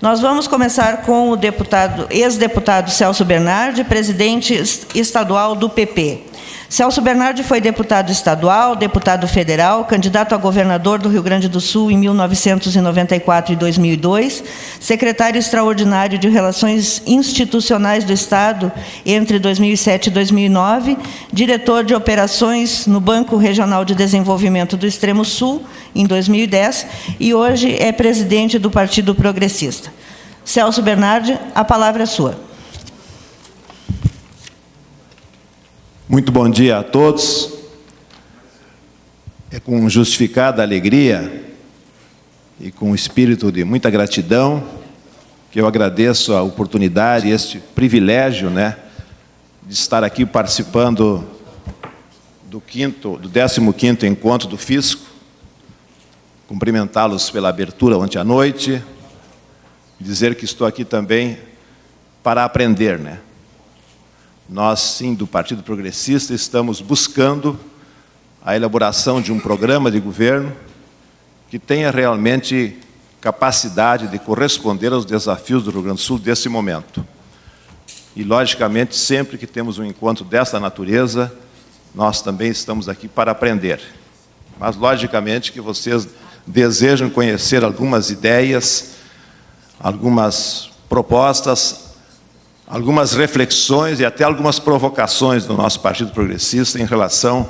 Nós vamos começar com o ex-deputado Celso Bernardi, presidente estadual do PP. Celso Bernardi foi deputado estadual, deputado federal, candidato a governador do Rio Grande do Sul em 1994 e 2002, secretário extraordinário de Relações Institucionais do Estado entre 2007 e 2009, diretor de operações no Banco Regional de Desenvolvimento do Extremo Sul em 2010 e hoje é presidente do Partido Progressista. Celso Bernardi, a palavra é sua. Muito bom dia a todos. É com justificada alegria e com espírito de muita gratidão que eu agradeço a oportunidade, este privilégio, de estar aqui participando do 15º Encontro do Fisco, cumprimentá-los pela abertura ontem à noite, dizer que estou aqui também para aprender, Nós, sim, do Partido Progressista, estamos buscando a elaboração de um programa de governo que tenha realmente capacidade de corresponder aos desafios do Rio Grande do Sul desse momento. E, logicamente, sempre que temos um encontro dessa natureza, nós também estamos aqui para aprender. Mas, logicamente, que vocês desejam conhecer algumas ideias, algumas propostas, algumas reflexões e até algumas provocações do nosso Partido Progressista em relação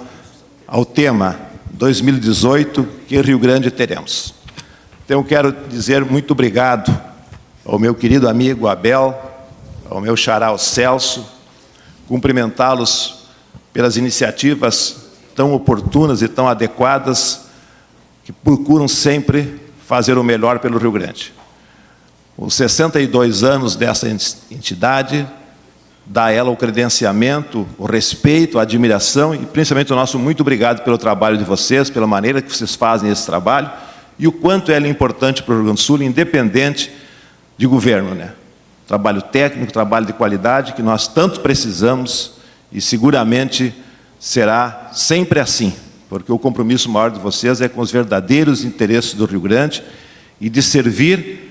ao tema 2018, que Rio Grande teremos. Então, eu quero dizer muito obrigado ao meu querido amigo Abel, ao meu xará o Celso, cumprimentá-los pelas iniciativas tão oportunas e tão adequadas que procuram sempre fazer o melhor pelo Rio Grande. Os 62 anos dessa entidade dá a ela o credenciamento, o respeito, a admiração e principalmente o nosso muito obrigado pelo trabalho de vocês, pela maneira que vocês fazem esse trabalho e o quanto ele é importante para o Rio Grande do Sul, independente de governo, Trabalho técnico, trabalho de qualidade que nós tanto precisamos e seguramente será sempre assim, porque o compromisso maior de vocês é com os verdadeiros interesses do Rio Grande e de servir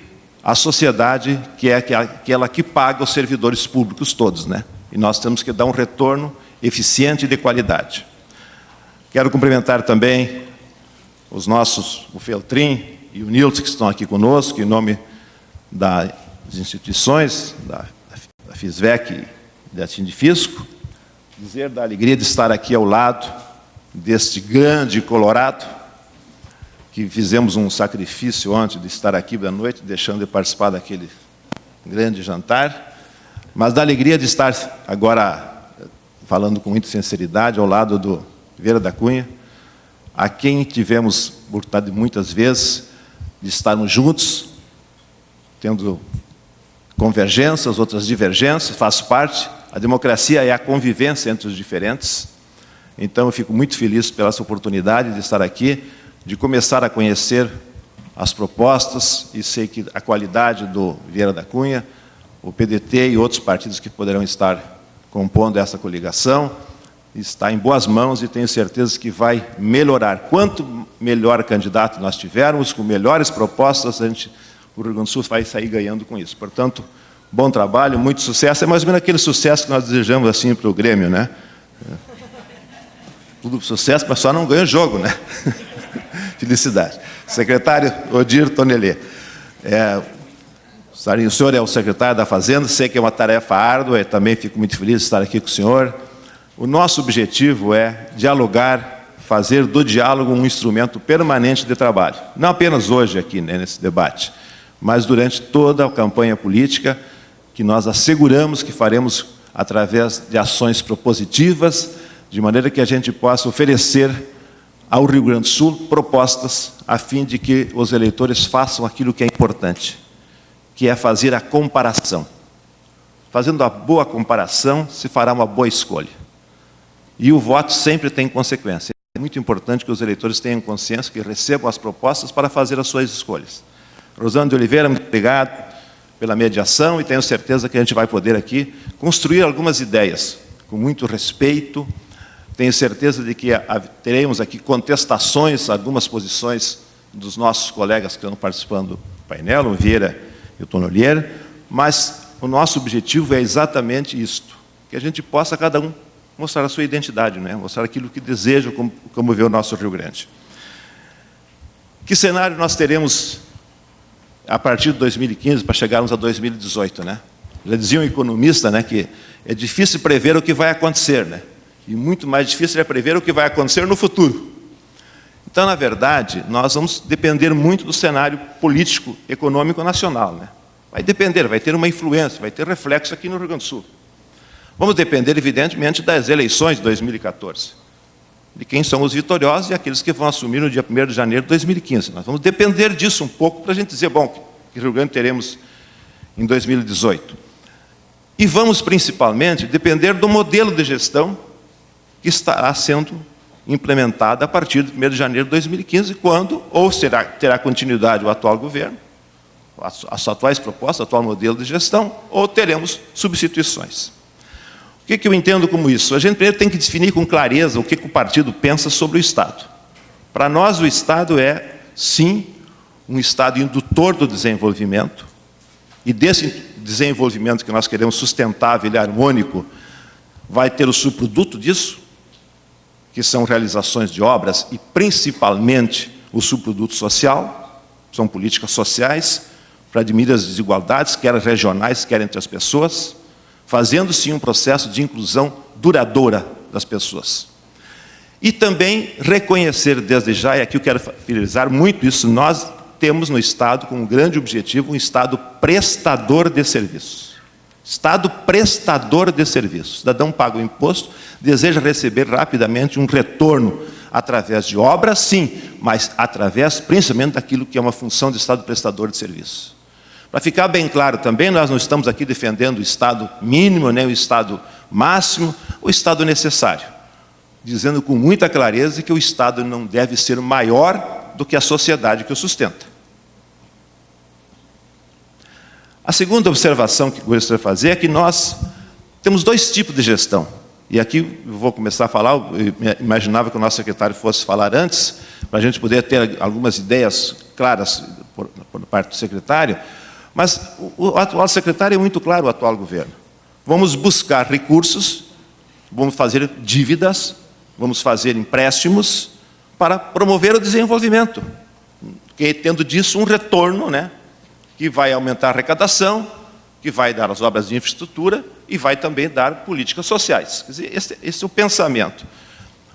a sociedade, que é aquela que paga os servidores públicos todos, E nós temos que dar um retorno eficiente e de qualidade. Quero cumprimentar também o Feltrin e o Nilton, que estão aqui conosco, em nome das instituições, da FISVEC e da Sindifisco, dizer da alegria de estar aqui ao lado deste grande Colorado, que fizemos um sacrifício ontem de estar aqui da noite, deixando de participar daquele grande jantar, mas da alegria de estar agora falando com muita sinceridade ao lado do Vieira da Cunha, a quem tivemos oportunidade muitas vezes de estarmos juntos, tendo convergências, outras divergências, faz parte. A democracia é a convivência entre os diferentes. Então, eu fico muito feliz pela essa oportunidade de estar aqui, de começar a conhecer as propostas, e sei que a qualidade do Vieira da Cunha, o PDT e outros partidos que poderão estar compondo essa coligação, está em boas mãos e tenho certeza que vai melhorar. Quanto melhor candidato nós tivermos, com melhores propostas, o Rio Grande do Sul vai sair ganhando com isso. Portanto, bom trabalho, muito sucesso. É mais ou menos aquele sucesso que nós desejamos assim para o Grêmio, Tudo sucesso, mas só não ganha o jogo, Felicidade. Secretário Odir Tonelê. O senhor é o secretário da Fazenda, sei que é uma tarefa árdua, e também fico muito feliz de estar aqui com o senhor. O nosso objetivo é dialogar, fazer do diálogo um instrumento permanente de trabalho. Não apenas hoje aqui, nesse debate, mas durante toda a campanha política, que nós asseguramos que faremos através de ações propositivas, de maneira que a gente possa oferecer ao Rio Grande do Sul propostas a fim de que os eleitores façam aquilo que é importante, que é fazer a comparação. Fazendo a boa comparação, se fará uma boa escolha. E o voto sempre tem consequência. É muito importante que os eleitores tenham consciência, que recebam as propostas para fazer as suas escolhas. Rosana de Oliveira, muito obrigado pela mediação e tenho certeza que a gente vai poder aqui construir algumas ideias com muito respeito. Tenho certeza de que teremos aqui contestações, algumas posições dos nossos colegas que estão participando do painel, o Vieira Hilton Lollier, mas o nosso objetivo é exatamente isto, que a gente possa, cada um, mostrar a sua identidade, né? Mostrar aquilo que deseja, como vê o nosso Rio Grande. Que cenário nós teremos a partir de 2015 para chegarmos a 2018, né? Já dizia um economista, né, que é difícil prever o que vai acontecer, né? E muito mais difícil é prever o que vai acontecer no futuro. Então, na verdade, nós vamos depender muito do cenário político, econômico nacional, né? Vai depender, vai ter uma influência, vai ter reflexo aqui no Rio Grande do Sul. Vamos depender, evidentemente, das eleições de 2014, de quem são os vitoriosos e aqueles que vão assumir no dia 1º de janeiro de 2015. Nós vamos depender disso um pouco para a gente dizer, bom, que Rio Grande teremos em 2018. E vamos, principalmente, depender do modelo de gestão que estará sendo implementado a partir de 1º de janeiro de 2015, quando ou terá continuidade o atual governo, as atuais propostas, o atual modelo de gestão, ou teremos substituições. O que eu entendo como isso? A gente primeiro tem que definir com clareza o que o partido pensa sobre o Estado. Para nós, o Estado é, sim, um Estado indutor do desenvolvimento, e desse desenvolvimento que nós queremos sustentável e harmônico, vai ter o subproduto disso, que são realizações de obras e, principalmente, o subproduto social, são políticas sociais, para diminuir as desigualdades, quer regionais, quer entre as pessoas, fazendo, sim, um processo de inclusão duradoura das pessoas. E também reconhecer desde já, e aqui eu quero frisar muito isso, nós temos no Estado como grande objetivo um Estado prestador de serviços. Estado prestador de serviços. O cidadão paga o imposto, deseja receber rapidamente um retorno através de obras, sim, mas através principalmente daquilo que é uma função de Estado prestador de serviços. Para ficar bem claro também, nós não estamos aqui defendendo o Estado mínimo, nem o Estado máximo, o Estado necessário, dizendo com muita clareza que o Estado não deve ser maior do que a sociedade que o sustenta. A segunda observação que eu gostaria de fazer é que nós temos dois tipos de gestão. E aqui eu vou começar a falar, eu imaginava que o nosso secretário fosse falar antes, para a gente poder ter algumas ideias claras por parte do secretário, mas o atual secretário é muito claro, o atual governo. Vamos buscar recursos, vamos fazer dívidas, vamos fazer empréstimos para promover o desenvolvimento, que tendo disso um retorno, né, que vai aumentar a arrecadação, que vai dar as obras de infraestrutura e vai também dar políticas sociais. Quer dizer, esse é o pensamento.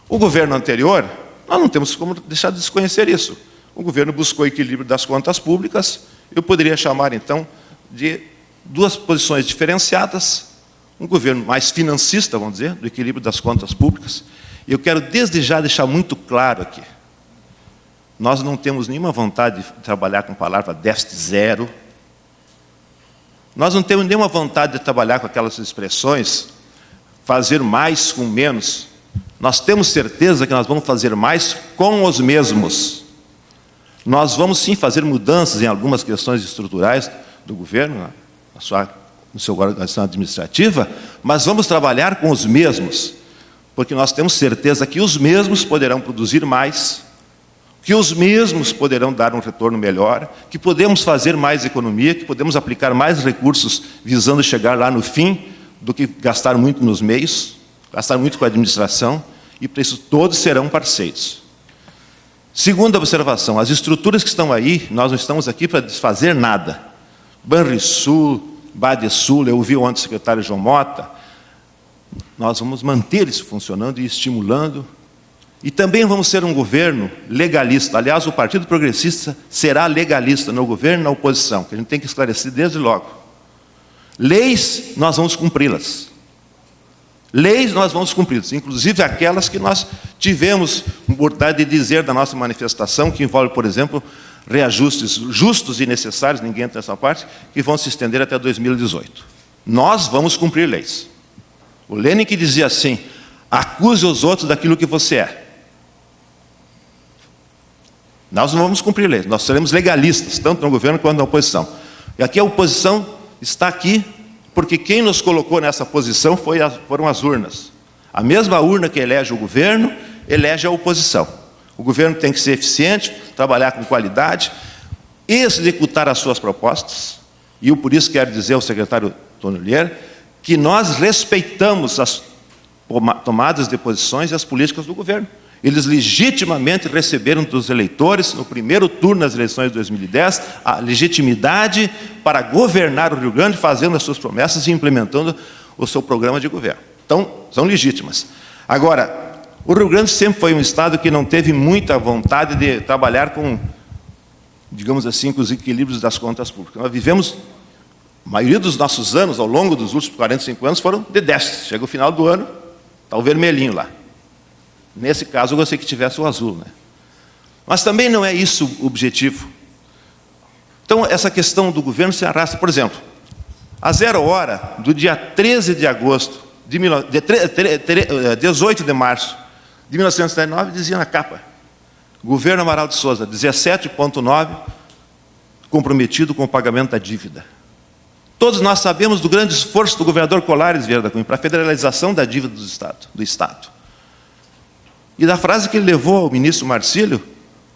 O governo anterior, nós não temos como deixar de desconhecer isso. O governo buscou o equilíbrio das contas públicas, eu poderia chamar, então, de duas posições diferenciadas, um governo mais financista, vamos dizer, do equilíbrio das contas públicas. E eu quero, desde já, deixar muito claro aqui, nós não temos nenhuma vontade de trabalhar com a palavra déficit zero. Nós não temos nenhuma vontade de trabalhar com aquelas expressões, fazer mais com menos. Nós temos certeza que nós vamos fazer mais com os mesmos. Nós vamos, sim, fazer mudanças em algumas questões estruturais do governo, no seu organização administrativa, mas vamos trabalhar com os mesmos, porque nós temos certeza que os mesmos poderão produzir mais, que os mesmos poderão dar um retorno melhor, que podemos fazer mais economia, que podemos aplicar mais recursos visando chegar lá no fim, do que gastar muito nos meios, gastar muito com a administração, e para isso todos serão parceiros. Segunda observação, as estruturas que estão aí, nós não estamos aqui para desfazer nada. Banrisul, Badesul, eu ouvi ontem o secretário João Mota, nós vamos manter isso funcionando e estimulando. E também vamos ser um governo legalista. Aliás, o Partido Progressista será legalista no governo e na oposição, que a gente tem que esclarecer desde logo. Leis, nós vamos cumpri-las. Leis, nós vamos cumpri-las, inclusive aquelas que nós tivemos oportunidade de dizer da nossa manifestação, que envolve, por exemplo, reajustes justos e necessários, ninguém entra nessa parte, que vão se estender até 2018. Nós vamos cumprir leis. O Lenin que dizia assim, acuse os outros daquilo que você é. Nós não vamos cumprir leis, nós seremos legalistas, tanto no governo quanto na oposição. E aqui a oposição está aqui, porque quem nos colocou nessa posição foram as urnas. A mesma urna que elege o governo, elege a oposição. O governo tem que ser eficiente, trabalhar com qualidade, executar as suas propostas. E eu, por isso, quero dizer ao secretário Tonier que nós respeitamos as tomadas de posições e as políticas do governo. Eles legitimamente receberam dos eleitores, no primeiro turno das eleições de 2010, a legitimidade para governar o Rio Grande, fazendo as suas promessas e implementando o seu programa de governo. Então, são legítimas. Agora, o Rio Grande sempre foi um estado que não teve muita vontade de trabalhar com, digamos assim, com os equilíbrios das contas públicas. Nós vivemos, a maioria dos nossos anos, ao longo dos últimos 45 anos, foram de déficit. Chega o final do ano, está o vermelhinho lá. Nesse caso, eu gostaria que tivesse o azul, né? Mas também não é isso o objetivo. Então, essa questão do governo se arrasta. Por exemplo, a 0 hora do dia 13 de agosto, 18 de março de 1979, dizia na capa, governo Amaral de Souza, 17,9, comprometido com o pagamento da dívida. Todos nós sabemos do grande esforço do governador Colares Vieira da Cunha para a federalização da dívida do Estado. E da frase que ele levou ao ministro Marcílio,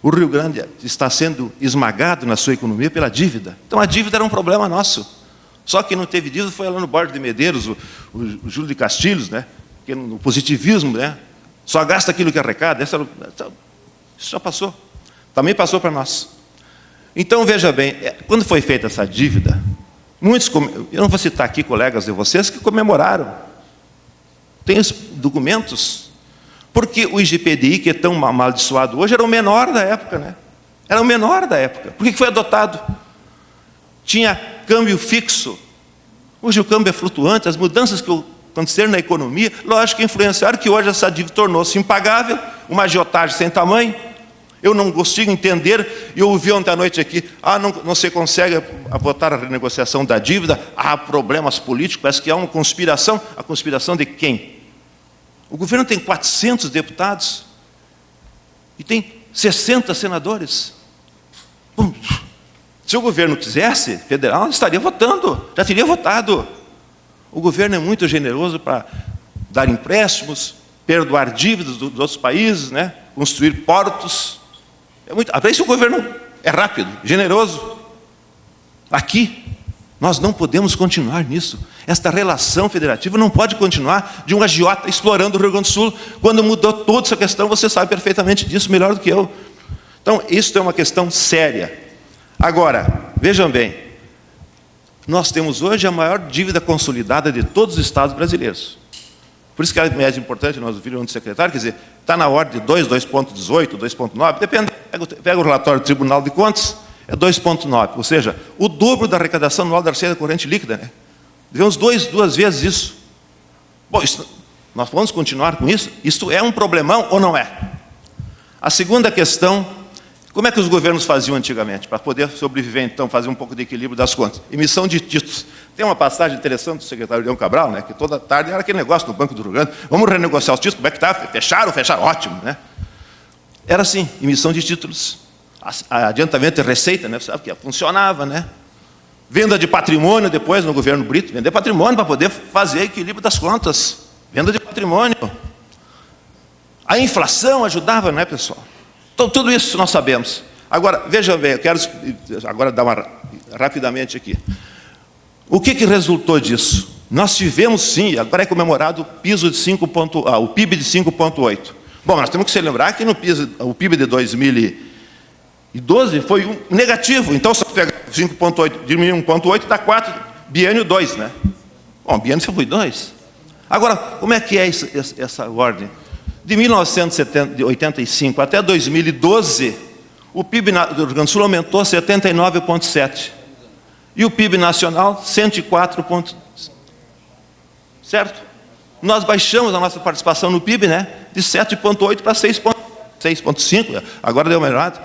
o Rio Grande está sendo esmagado na sua economia pela dívida. Então a dívida era um problema nosso. Só que não teve dívida foi lá no Borges de Medeiros, o Júlio de Castilhos, né? Que no positivismo, né? Só gasta aquilo que arrecada. Isso já passou. Também passou para nós. Então, veja bem, quando foi feita essa dívida, muitos, eu não vou citar aqui colegas de vocês que comemoraram. Tem os documentos. Porque o IGPDI, que é tão amaldiçoado hoje, era o menor da época, né? Era o menor da época. Por que foi adotado? Tinha câmbio fixo. Hoje o câmbio é flutuante, as mudanças que aconteceram na economia, lógico que influenciaram que hoje essa dívida tornou-se impagável, uma agiotagem sem tamanho. Eu não consigo entender, e eu ouvi ontem à noite aqui, não se consegue votar a renegociação da dívida, há problemas políticos, parece que há uma conspiração. A conspiração de quem? O governo tem 400 deputados e tem 60 senadores. Bom, se o governo quisesse, federal, estaria votando, já teria votado. O governo é muito generoso para dar empréstimos, perdoar dívidas dos outros países, né? Construir portos. Para isso o governo é rápido, generoso. Aqui, nós não podemos continuar nisso. Esta relação federativa não pode continuar de um agiota explorando o Rio Grande do Sul. Quando mudou toda essa questão, você sabe perfeitamente disso, melhor do que eu. Então, isso é uma questão séria. Agora, vejam bem, nós temos hoje a maior dívida consolidada de todos os estados brasileiros. Por isso que é mais importante, nós ouvimos do secretário, quer dizer, está na ordem de 2,18, 2,9, depende, pega o relatório do Tribunal de Contas, é 2,9, ou seja, o dobro da arrecadação anual da receita corrente líquida, né? Devemos duas vezes isso. Bom, nós vamos continuar com isso? Isso é um problemão ou não é? A segunda questão, como é que os governos faziam antigamente, para poder sobreviver, então, fazer um pouco de equilíbrio das contas? Emissão de títulos. Tem uma passagem interessante do secretário Leão Cabral, né, que toda tarde era aquele negócio no Banco do Rio Grande, vamos renegociar os títulos, como é que está? Fecharam, ótimo, né? Era assim, emissão de títulos. Adiantamento de receita, né? Sabe que funcionava, né? Venda de patrimônio depois no governo Brito, vender patrimônio para poder fazer equilíbrio das contas. Venda de patrimônio. A inflação ajudava, né, pessoal? Então, tudo isso nós sabemos. Agora, vejam bem, eu quero agora dar rapidamente aqui. O que resultou disso? Nós tivemos, sim, agora é comemorado o PIB de 5,8. Bom, nós temos que se lembrar que no o PIB de 2012 foi negativo. Então, se pegar 5,8, diminuir 1,8, dá 4, biênio 2, né? Bom, biênio só foi 2. Agora, como é que é essa ordem? De 1985 até 2012, o PIB do Rio Grande do Sul aumentou 79,7. E o PIB nacional, 104 pontos. Certo? Nós baixamos a nossa participação no PIB, né? De 7,8 para 6,5. Agora deu melhorado.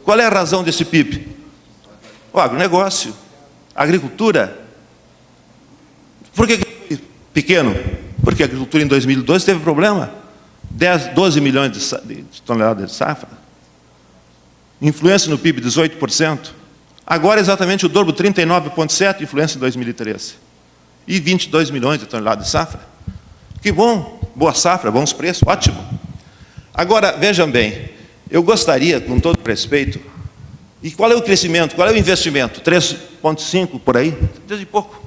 Qual é a razão desse PIB? O agronegócio, a agricultura. Por que pequeno? Porque a agricultura em 2012 teve problema. 12 milhões de toneladas de safra. Influência no PIB, 18%. Agora exatamente o dobro, 39,7%, influência em 2013. E 22 milhões de toneladas de safra. Que bom, boa safra, bons preços, ótimo. Agora, vejam bem, eu gostaria, com todo respeito, e qual é o crescimento, qual é o investimento? 2,5 por aí, 2 e pouco.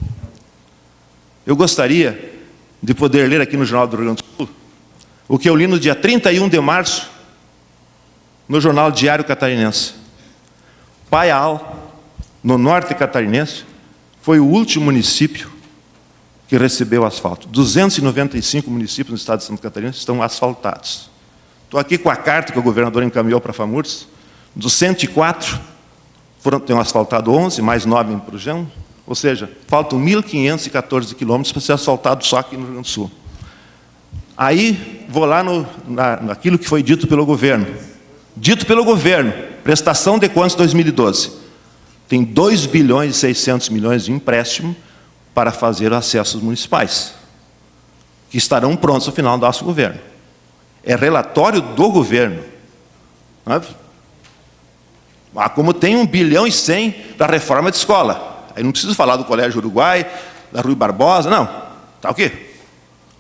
Eu gostaria de poder ler aqui no Jornal do Rio Grande do Sul o que eu li no dia 31 de março, no Jornal Diário Catarinense. Paial, no norte catarinense, foi o último município que recebeu asfalto. 295 municípios no estado de Santa Catarina estão asfaltados. Estou aqui com a carta que o governador encaminhou para a FAMURS. Dos 104, tenham asfaltado 11, mais 9 em Prujão. Ou seja, faltam 1.514 quilômetros para ser asfaltado só aqui no Rio Grande do Sul. Aí, vou lá naquilo que foi dito pelo governo. Dito pelo governo, prestação de contas 2012. Tem 2 bilhões e 600 milhões de empréstimo para fazer acessos municipais, que estarão prontos no final do nosso governo. É relatório do governo. Como tem 1 bilhão e 100 da reforma de escola. Aí não preciso falar do Colégio Uruguai, da Rui Barbosa, não. Tá o quê?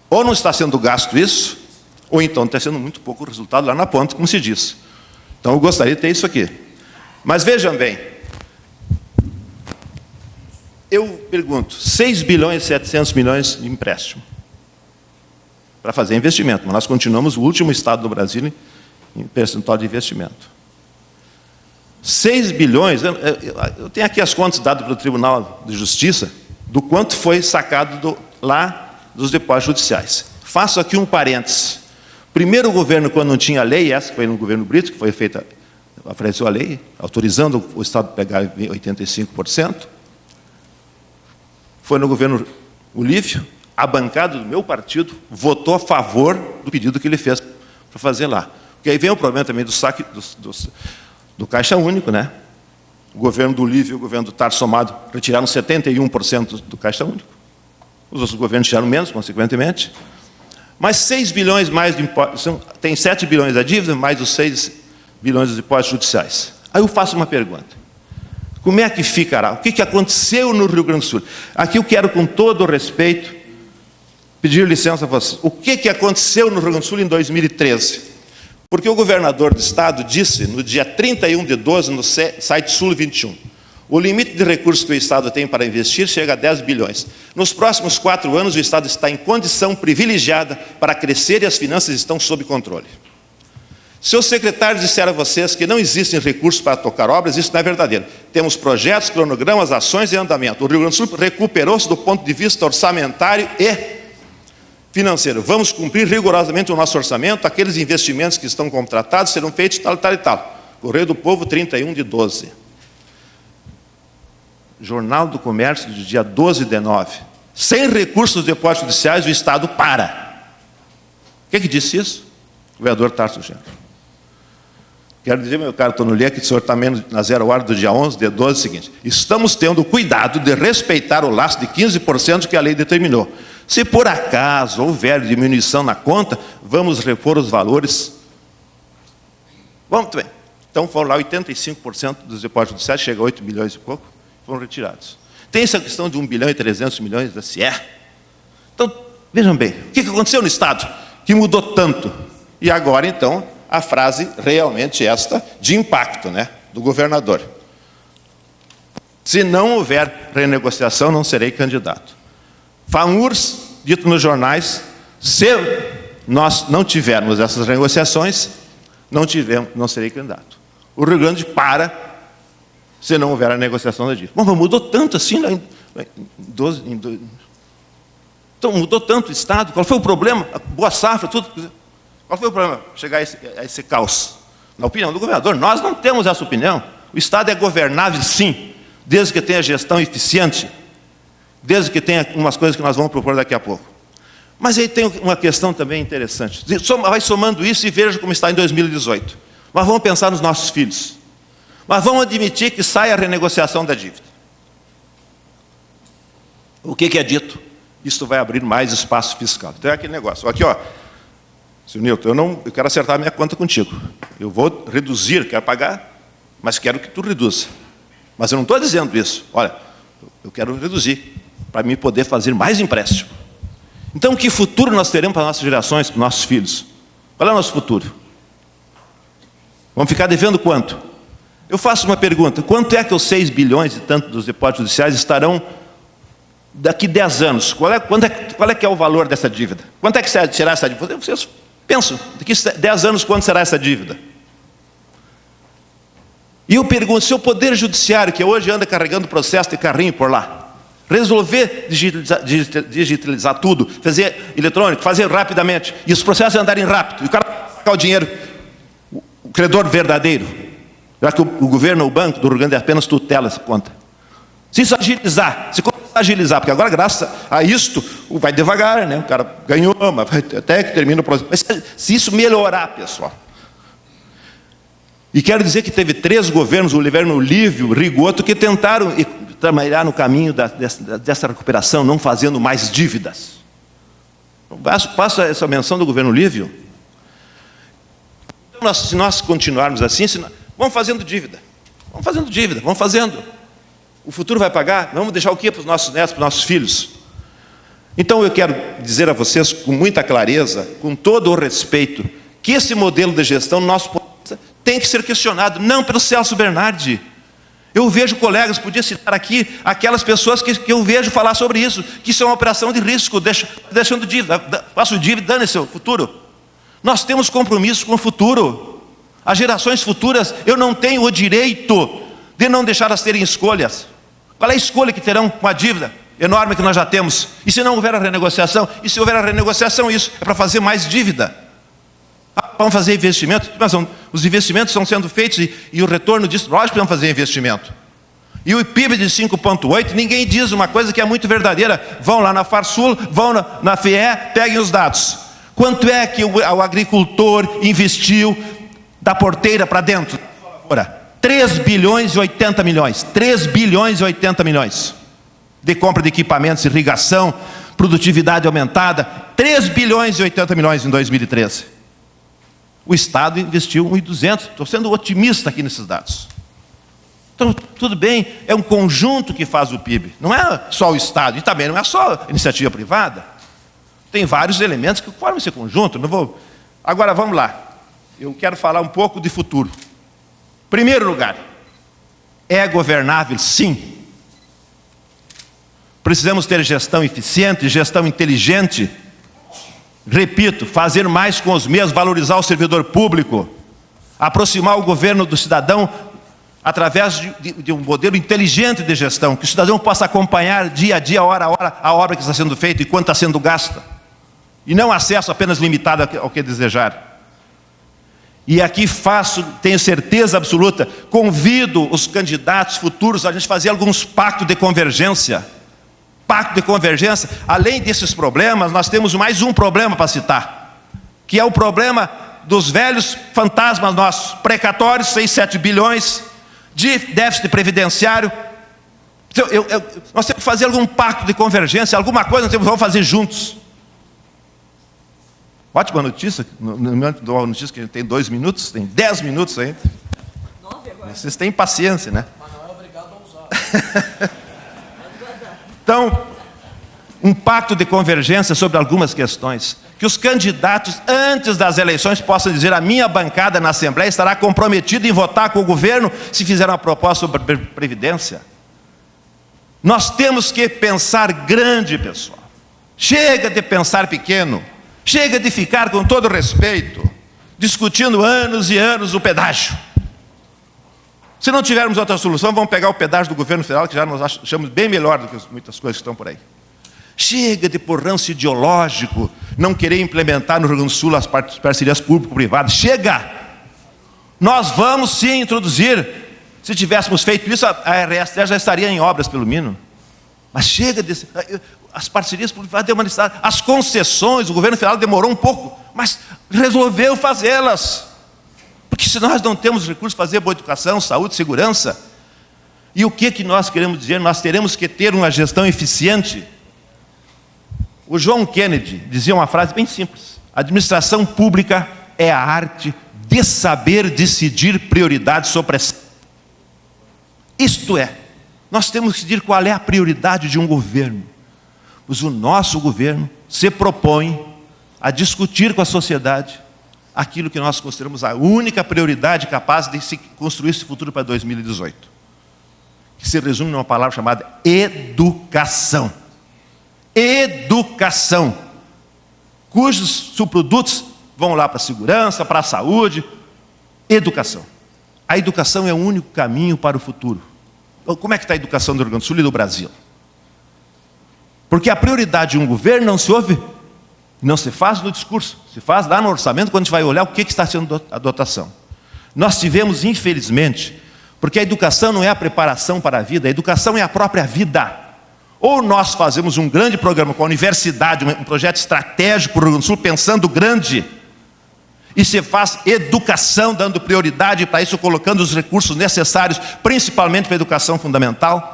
Ou não está sendo gasto isso, ou então está sendo muito pouco o resultado lá na ponta, como se diz. Então eu gostaria de ter isso aqui. Mas vejam bem, eu pergunto, 6 bilhões e 700 milhões de empréstimo para fazer investimento, mas nós continuamos o último estado do Brasil em percentual de investimento. 6 bilhões, eu tenho aqui as contas dadas pelo Tribunal de Justiça, do quanto foi sacado lá dos depósitos judiciais. Faço aqui um parênteses. Primeiro o governo, quando não tinha lei, essa foi no governo Brito, que foi feita, apareceu a lei, autorizando o Estado a pegar 85%, foi no governo Olívio, a bancada do meu partido votou a favor do pedido que ele fez para fazer lá. Porque aí vem o problema também do saque do Caixa Único, né? O governo do Olívio e o governo do Tarso somado retiraram 71% do Caixa Único. Os outros governos tiraram menos, consequentemente. Mas 6 bilhões mais de impostos, tem 7 bilhões da dívida, mais os 6 bilhões dos impostos judiciais. Aí eu faço uma pergunta. Como é que ficará? O que aconteceu no Rio Grande do Sul? Aqui eu quero, com todo o respeito, pedir licença a vocês. O que aconteceu no Rio Grande do Sul em 2013? Porque o governador do estado disse, no dia 31 de 12, no site Sul 21, o limite de recursos que o estado tem para investir chega a 10 bilhões. Nos próximos 4 anos, o estado está em condição privilegiada para crescer e as finanças estão sob controle. Se os secretários disseram a vocês que não existem recursos para tocar obras, isso não é verdadeiro. Temos projetos, cronogramas, ações em andamento. O Rio Grande do Sul recuperou-se do ponto de vista orçamentário e financeiro. Vamos cumprir rigorosamente o nosso orçamento. Aqueles investimentos que estão contratados serão feitos tal, tal e tal. Correio do Povo, 31 de 12. Jornal do Comércio, do dia 12 de 9. Sem recursos dos depósitos judiciais, o Estado para. O que disse isso? O vereador Tarso Genro. Quero dizer, meu caro Tonolier, que o senhor está menos na 0 hora do dia 11 de 12, é o seguinte: estamos tendo cuidado de respeitar o laço de 15% que a lei determinou. Se por acaso houver diminuição na conta, vamos repor os valores. Vamos, muito bem. Então foram lá 85% dos depósitos judiciais, chega a 8 bilhões e pouco, foram retirados. Tem essa questão de 1 bilhão e 300 milhões da CIE. Então, vejam bem, o que aconteceu no Estado que mudou tanto? E agora, então, a frase realmente esta de impacto, né, do governador. Se não houver renegociação, não serei candidato. FAMURS, dito nos jornais, se nós não tivermos essas renegociações, não serei candidato. O Rio Grande para, se não houver a negociação da dívida. Mas mudou tanto assim, lá em 12, então mudou tanto o Estado. Qual foi o problema? A boa safra, tudo. Qual foi o problema? Chegar a esse caos. Na opinião do governador, nós não temos essa opinião. O Estado é governável, sim, desde que tenha gestão eficiente, desde que tenha umas coisas que nós vamos propor daqui a pouco. Mas aí tem uma questão também interessante. Vai somando isso e veja como está em 2018. Mas vamos pensar nos nossos filhos. Mas vamos admitir que saia a renegociação da dívida. O que é dito? Isso vai abrir mais espaço fiscal. Então é aquele negócio. Aqui, ó. Senhor Nilton, eu quero acertar a minha conta contigo. Eu vou reduzir, quero pagar, mas quero que tu reduza. Mas eu não estou dizendo isso. Olha, eu quero reduzir, para mim poder fazer mais empréstimo. Então, que futuro nós teremos para as nossas gerações, para os nossos filhos? Qual é o nosso futuro? Vamos ficar devendo quanto? Eu faço uma pergunta: quanto é que os 6 bilhões e tanto dos depósitos judiciais estarão daqui 10 anos? Qual é que é o valor dessa dívida? Quanto é que será essa dívida? Vocês pensam, daqui 10 anos, quanto será essa dívida? E eu pergunto, se o Poder Judiciário, que hoje anda carregando processo de carrinho por lá, resolver digitalizar tudo, fazer eletrônico, fazer rapidamente, e os processos andarem rápido, e o cara sacar o dinheiro, o credor verdadeiro, já que o governo, o banco do Rio Grande apenas tutela essa conta. Se isso agilizar, se começar a agilizar, porque agora, graças a isto, vai devagar, né? O cara ganhou, mas até que termina o processo. Mas se isso melhorar, pessoal. E quero dizer que teve 3 governos, o governo Lívio, Rigoto, que tentaram trabalhar no caminho dessa recuperação, não fazendo mais dívidas. Passo essa menção do governo Lívio. Então, se nós continuarmos assim, vamos fazendo dívida. Vamos fazendo. O futuro vai pagar, vamos deixar o quê para os nossos netos, para os nossos filhos? Então eu quero dizer a vocês com muita clareza, com todo o respeito, que esse modelo de gestão nosso tem que ser questionado, não pelo Celso Bernardi. Eu vejo colegas, podia citar aqui, aquelas pessoas que eu vejo falar sobre isso, que isso é uma operação de risco, deixando dívida, faço dívida, dane-se o futuro. Nós temos compromisso com o futuro. As gerações futuras, eu não tenho o direito de não deixá-las terem escolhas. Qual é a escolha que terão com a dívida enorme que nós já temos? E se não houver a renegociação? E se houver a renegociação, isso é para fazer mais dívida. Vamos fazer investimento? Mas os investimentos estão sendo feitos e o retorno disso, lógico que vamos fazer investimento. E o PIB de 5,8, ninguém diz uma coisa que é muito verdadeira. Vão lá na Farsul, vão na FIE, peguem os dados. Quanto é que o agricultor investiu da porteira para dentro? 3 bilhões e 80 milhões. 3 bilhões e 80 milhões. De compra de equipamentos, irrigação, produtividade aumentada. 3 bilhões e 80 milhões em 2013. O Estado investiu 1.200. Estou sendo otimista aqui nesses dados. Então, tudo bem, é um conjunto que faz o PIB. Não é só o Estado, e também não é só a iniciativa privada. Tem vários elementos que formam esse conjunto. Não vou... Agora, vamos lá. Eu quero falar um pouco de futuro. Primeiro lugar, é governável? Sim. Precisamos ter gestão eficiente, gestão inteligente. Repito, fazer mais com os mesmos, valorizar o servidor público, aproximar o governo do cidadão através de um modelo inteligente de gestão, que o cidadão possa acompanhar dia a dia, hora a hora, a obra que está sendo feita e quanto está sendo gasta. E não acesso apenas limitado ao que desejar. E aqui tenho certeza absoluta, convido os candidatos futuros a gente fazer alguns pactos de convergência. Pacto de convergência, além desses problemas, nós temos mais um problema para citar, que é o problema dos velhos fantasmas nossos, precatórios, 6, 7 bilhões, de déficit previdenciário. Nós temos que fazer algum pacto de convergência, alguma coisa nós vamos fazer juntos. Ótima notícia, uma notícia que a gente tem 2 minutos, tem 10 minutos ainda. 9 agora. Vocês têm paciência, né? Mas não é obrigado a usar. Então, um pacto de convergência sobre algumas questões, que os candidatos, antes das eleições, possam dizer: a minha bancada na Assembleia estará comprometida em votar com o governo se fizer uma proposta sobre previdência. Nós temos que pensar grande, pessoal. Chega de pensar pequeno. Chega de ficar, com todo respeito, discutindo anos e anos o pedágio. Se não tivermos outra solução, vamos pegar o pedágio do governo federal, que já nós achamos bem melhor do que muitas coisas que estão por aí. Chega de porranço ideológico, não querer implementar no Rio Grande do Sul as parcerias público-privadas. Chega! Nós vamos sim introduzir. Se tivéssemos feito isso, a ARS já estaria em obras, pelo mínimo. Mas chega desse... As parcerias público-privadas deu uma necessidade. As concessões, o governo federal demorou um pouco, mas resolveu fazê-las. Porque se nós não temos recursos para fazer boa educação, saúde, segurança, e o que nós queremos dizer? Nós teremos que ter uma gestão eficiente. O John Kennedy dizia uma frase bem simples: a administração pública é a arte de saber decidir prioridades sobre essa. Isto é, nós temos que decidir qual é a prioridade de um governo. Pois o nosso governo se propõe a discutir com a sociedade aquilo que nós consideramos a única prioridade capaz de se construir esse futuro para 2018. Que se resume numa palavra chamada educação. Educação. Cujos subprodutos vão lá para a segurança, para a saúde. Educação. A educação é o único caminho para o futuro. Como é que está a educação do Rio Grande do Sul e do Brasil? Porque a prioridade de um governo não se ouve, não se faz no discurso, se faz lá no orçamento, quando a gente vai olhar o que está sendo a dotação. Nós tivemos, infelizmente, porque a educação não é a preparação para a vida, a educação é a própria vida. Ou nós fazemos um grande programa com a universidade, um projeto estratégico para o Rio Grande do Sul, pensando grande, e se faz educação, dando prioridade para isso, colocando os recursos necessários, principalmente para a educação fundamental,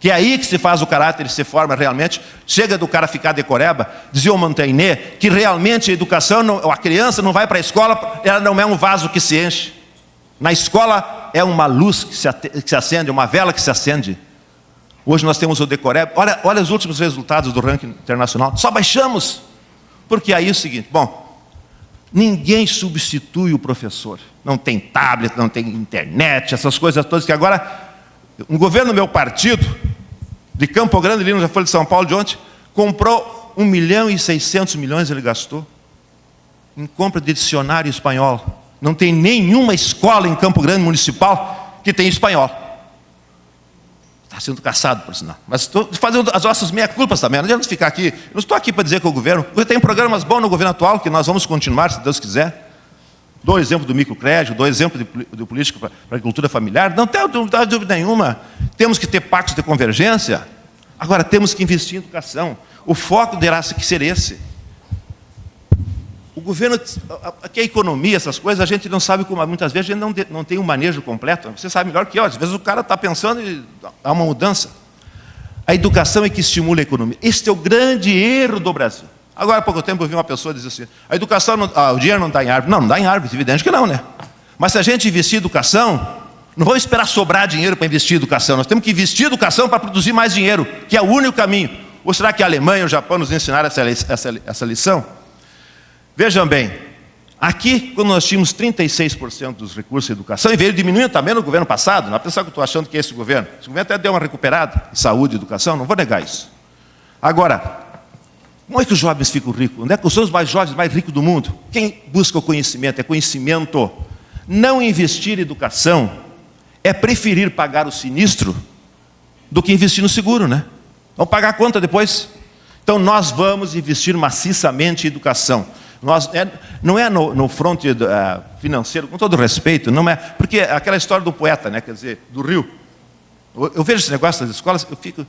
que é aí que se faz o caráter e se forma realmente. Chega do cara ficar decoreba, dizia o Montaigne, que realmente a educação, a criança não vai para a escola, ela não é um vaso que se enche. Na escola é uma luz que se acende, uma vela que se acende. Hoje nós temos o decoreba, olha os últimos resultados do ranking internacional, só baixamos, porque aí é o seguinte, bom, ninguém substitui o professor. Não tem tablet, não tem internet, essas coisas todas que agora... Um governo do meu partido, de Campo Grande, ali na Folha de São Paulo de ontem, comprou 1.600.000.000, ele gastou, em compra de dicionário espanhol. Não tem nenhuma escola em Campo Grande municipal que tem espanhol. Está sendo caçado, por sinal. Mas estou fazendo as nossas meia-culpas também. Não adianta ficar aqui. Eu não estou aqui para dizer que o governo... Tem programas bons no governo atual, que nós vamos continuar, se Deus quiser. Dou exemplo do microcrédito, dou exemplo de política para a agricultura familiar. Não tem dúvida nenhuma. Temos que ter pactos de convergência. Agora, temos que investir em educação. O foco terá que ser esse. O governo, aqui a economia, essas coisas, a gente não sabe como, muitas vezes a gente não tem um manejo completo. Você sabe melhor que eu, às vezes o cara está pensando e há uma mudança. A educação é que estimula a economia. Este é o grande erro do Brasil. Agora, há pouco tempo eu vi uma pessoa dizer assim, a educação, o dinheiro não dá em árvore. Não dá em árvore, evidente que não, né? Mas se a gente investir em educação, não vamos esperar sobrar dinheiro para investir em educação. Nós temos que investir em educação para produzir mais dinheiro, que é o único caminho. Ou será que a Alemanha e o Japão nos ensinaram essa lição? Vejam bem, aqui, quando nós tínhamos 36% dos recursos em educação, e veio diminuindo também no governo passado, não é pensar que eu estou achando que é esse governo até deu uma recuperada em saúde e educação, não vou negar isso. Agora, como é que os jovens ficam ricos? Onde é que são os mais jovens, mais ricos do mundo? Quem busca o conhecimento? É conhecimento. Não investir em educação é preferir pagar o sinistro do que investir no seguro, né? Vamos pagar a conta depois. Então nós vamos investir maciçamente em educação. Não é no fronte financeiro, com todo respeito, não é, porque aquela história do poeta, né, quer dizer, do rio. Eu vejo esse negócio das escolas, eu fico,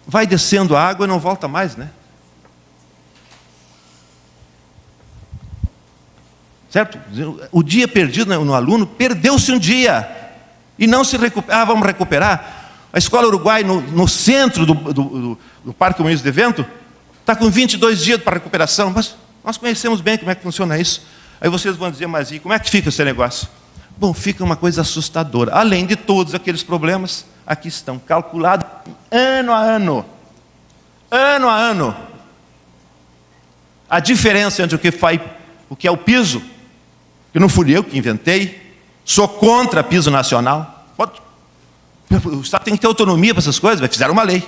vai descendo a água e não volta mais, né? Certo? O dia perdido no aluno, perdeu-se um dia, e não se recupera, vamos recuperar. A Escola Uruguai, no centro do Parque Comunista de Evento, está com 22 dias para recuperação, mas nós conhecemos bem como é que funciona isso. Aí vocês vão dizer, mas e como é que fica esse negócio? Bom, fica uma coisa assustadora. Além de todos aqueles problemas, aqui estão calculados ano a ano. Ano a ano. A diferença entre o que é o piso, que não fui eu que inventei, sou contra piso nacional. O Estado tem que ter autonomia para essas coisas, fizeram uma lei.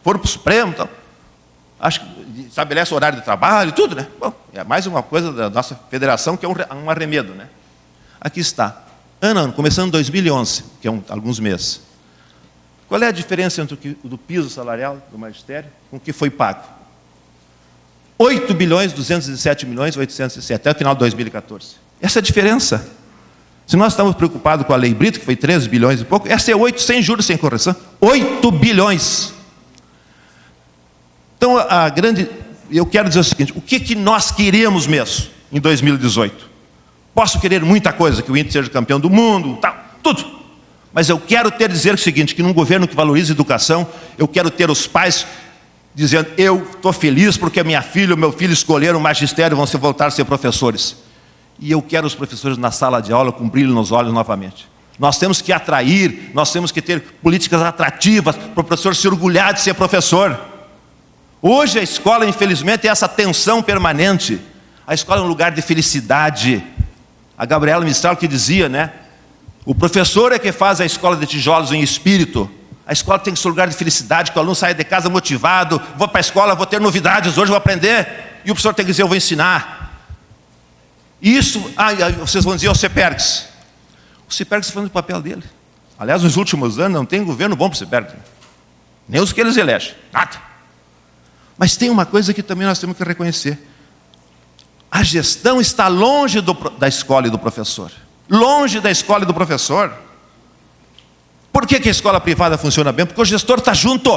Foram para o Supremo, então, acho que estabelece o horário de trabalho e tudo, né? Bom, é mais uma coisa da nossa federação que é um arremedo, né? Aqui está, ano a ano, começando em 2011, que é alguns meses. Qual é a diferença entre o do piso salarial do magistério com o que foi pago? 8.217.807 até o final de 2014. Essa é a diferença. Se nós estamos preocupados com a Lei Brito, que foi 13 bilhões e pouco, essa é 8 sem juros, sem correção. 8 bilhões. Então, eu quero dizer o seguinte, o que nós queremos mesmo em 2018? Posso querer muita coisa, que o Inter seja campeão do mundo, tal, tudo. Mas eu quero dizer o seguinte, que num governo que valoriza a educação, eu quero ter os pais dizendo, eu estou feliz porque minha filha ou meu filho escolheram o magistério e vão voltar a ser professores. E eu quero os professores na sala de aula com brilho nos olhos novamente. Nós temos que atrair, nós temos que ter políticas atrativas para o professor se orgulhar de ser professor. Hoje a escola, infelizmente, é essa tensão permanente. A escola é um lugar de felicidade. A Gabriela Mistral que dizia, né? O professor é que faz a escola de tijolos em espírito. A escola tem que ser um lugar de felicidade, que o aluno saia de casa motivado. Vou para a escola, vou ter novidades, hoje vou aprender. E o professor tem que dizer, eu vou ensinar. Isso, vocês vão dizer ao CEPERGS. O CEPERGS está fazendo o papel dele. Aliás, nos últimos anos não tem governo bom para o CEPERGS. Nem os que eles elegem, nada. Mas tem uma coisa que também nós temos que reconhecer. A gestão está longe da escola e do professor. Longe da escola e do professor. Por que a escola privada funciona bem? Porque o gestor está junto.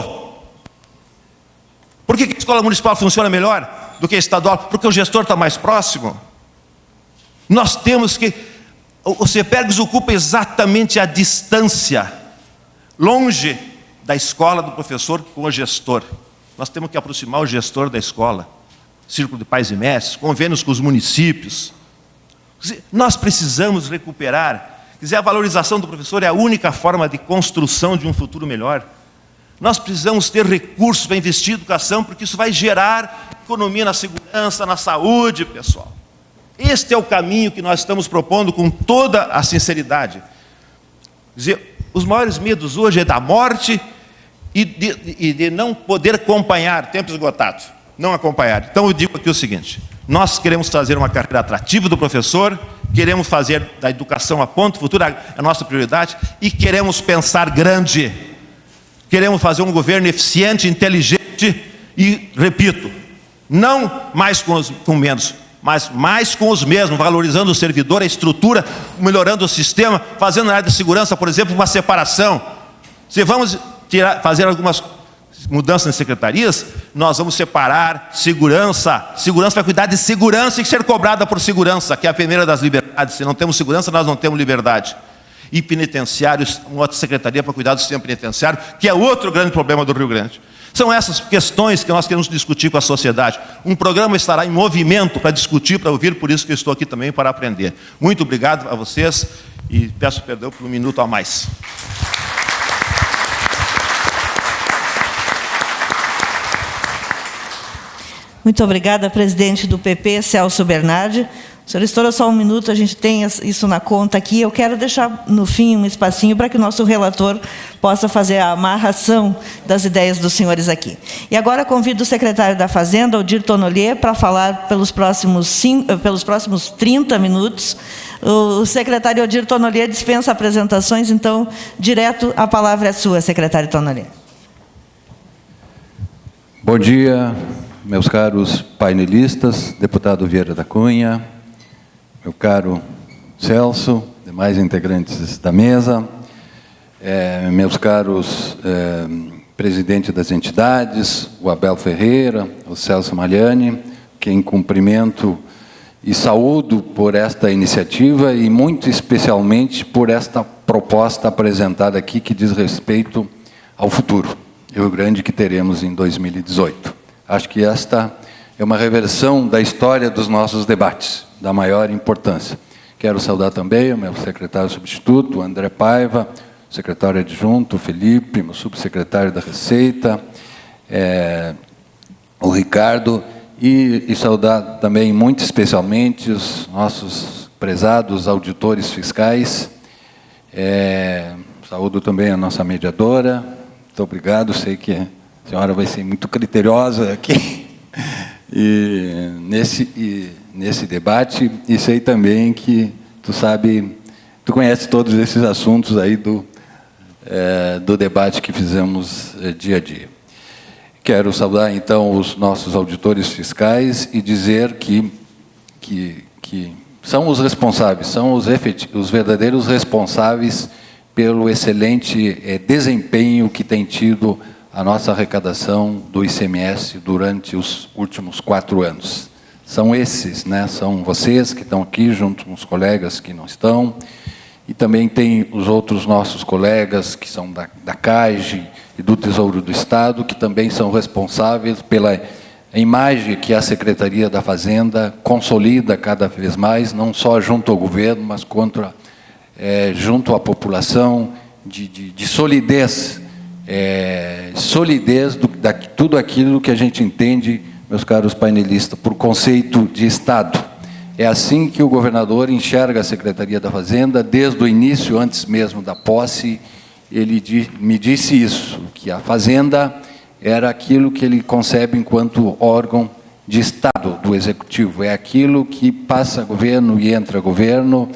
Por que a escola municipal funciona melhor do que a estadual? Porque o gestor está mais próximo. Nós temos que... O CEPERGS ocupa exatamente a distância, longe da escola do professor com o gestor. Nós temos que aproximar o gestor da escola. Círculo de pais e mestres, convênios com os municípios. Nós precisamos recuperar. Quer dizer, a valorização do professor é a única forma de construção de um futuro melhor. Nós precisamos ter recursos para investir em educação, porque isso vai gerar economia na segurança, na saúde, pessoal. Este é o caminho que nós estamos propondo com toda a sinceridade. Quer dizer, os maiores medos hoje é da morte e de não poder acompanhar, tempo esgotado, não acompanhar. Então eu digo aqui o seguinte, nós queremos trazer uma carreira atrativa do professor, queremos fazer da educação a ponto futuro, a nossa prioridade, e queremos pensar grande. Queremos fazer um governo eficiente, inteligente e, repito, não mais com menos, mas mais com os mesmos, valorizando o servidor, a estrutura, melhorando o sistema, fazendo na área de segurança, por exemplo, uma separação. Se vamos fazer algumas mudanças nas secretarias, nós vamos separar segurança. Segurança vai cuidar de segurança e ser cobrada por segurança, que é a primeira das liberdades. Se não temos segurança, nós não temos liberdade. E penitenciários, uma outra secretaria para cuidar do sistema penitenciário, que é outro grande problema do Rio Grande. São essas questões que nós queremos discutir com a sociedade. Um programa estará em movimento para discutir, para ouvir, por isso que eu estou aqui também para aprender. Muito obrigado a vocês e peço perdão por um minuto a mais. Muito obrigada, presidente do PP, Celso Bernardi. O senhor estourou só um minuto, a gente tem isso na conta aqui. Eu quero deixar, no fim, um espacinho para que o nosso relator possa fazer a amarração das ideias dos senhores aqui. E agora convido o secretário da Fazenda, Odir Tonnolier, para falar pelos próximos 30 minutos. O secretário Odir Tonnolier dispensa apresentações, então, direto, a palavra é sua, secretário Tonnolier. Bom dia, meus caros painelistas, deputado Vieira da Cunha, meu caro Celso, demais integrantes da mesa, meus caros presidente das entidades, o Abel Ferreira, o Celso Magliani, que em cumprimento e saúdo por esta iniciativa e muito especialmente por esta proposta apresentada aqui que diz respeito ao futuro Rio Grande que teremos em 2018. Acho que esta é uma reversão da história dos nossos debates, da maior importância. Quero saudar também o meu secretário substituto, o André Paiva, o secretário adjunto, o Felipe, meu subsecretário da Receita, o Ricardo, e saudar também muito especialmente os nossos prezados auditores fiscais. Saúdo também a nossa mediadora. Muito obrigado, sei que a senhora vai ser muito criteriosa aqui. E nesse debate, e sei também que tu conhece todos esses assuntos aí do debate que fizemos dia a dia. Quero saudar, então, os nossos auditores fiscais e dizer que são os responsáveis, são os verdadeiros responsáveis pelo excelente desempenho que tem tido a nossa arrecadação do ICMS durante os últimos 4 anos. São esses, né? São vocês que estão aqui, junto com os colegas que não estão, e também tem os outros nossos colegas que são da CAGE e do Tesouro do Estado, que também são responsáveis pela imagem que a Secretaria da Fazenda consolida cada vez mais, não só junto ao governo, mas junto à população, de solidez, solidez de tudo aquilo que a gente entende meus caros painelistas, por conceito de Estado. É assim que o governador enxerga a Secretaria da Fazenda, desde o início, antes mesmo da posse, ele me disse isso, que a Fazenda era aquilo que ele concebe enquanto órgão de Estado do Executivo, é aquilo que passa governo e entra governo,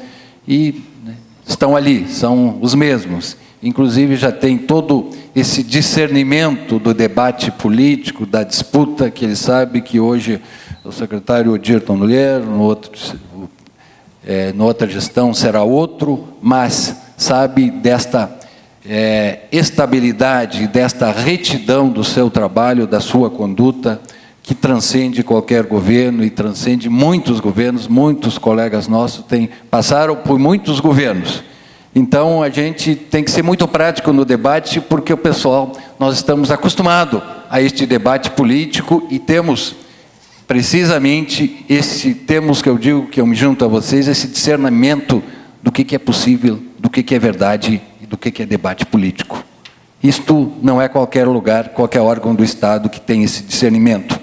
e estão ali, são os mesmos. Inclusive, já tem todo esse discernimento do debate político, da disputa, que ele sabe que hoje o secretário Odirton Mulher, no outra gestão será outro, mas sabe desta estabilidade, desta retidão do seu trabalho, da sua conduta, que transcende qualquer governo e transcende muitos governos. Muitos colegas nossos passaram por muitos governos. Então, a gente tem que ser muito prático no debate, porque o pessoal, nós estamos acostumados a este debate político e temos, precisamente, temos que eu digo, que eu me junto a vocês, esse discernimento do que é possível, do que é verdade e do que é debate político. Isto não é qualquer lugar, qualquer órgão do Estado que tem esse discernimento.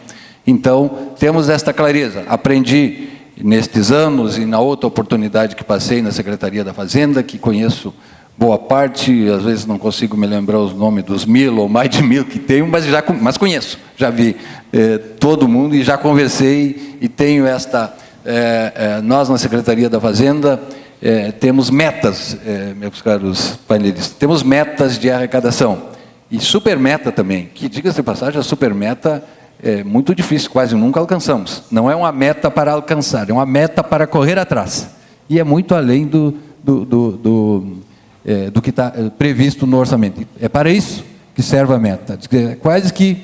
Então, temos esta clareza. Aprendi nestes anos e na outra oportunidade que passei na Secretaria da Fazenda, que conheço boa parte, às vezes não consigo me lembrar os nomes dos 1000 ou mais de 1000 que tenho, mas conheço, já vi todo mundo e já conversei e tenho nós na Secretaria da Fazenda temos metas, meus caros painelistas, temos metas de arrecadação e supermeta também, que, diga-se de passagem, a supermeta é muito difícil, quase nunca alcançamos. Não é uma meta para alcançar, é uma meta para correr atrás. E é muito além do que está previsto no orçamento. É para isso que serve a meta. É quase que,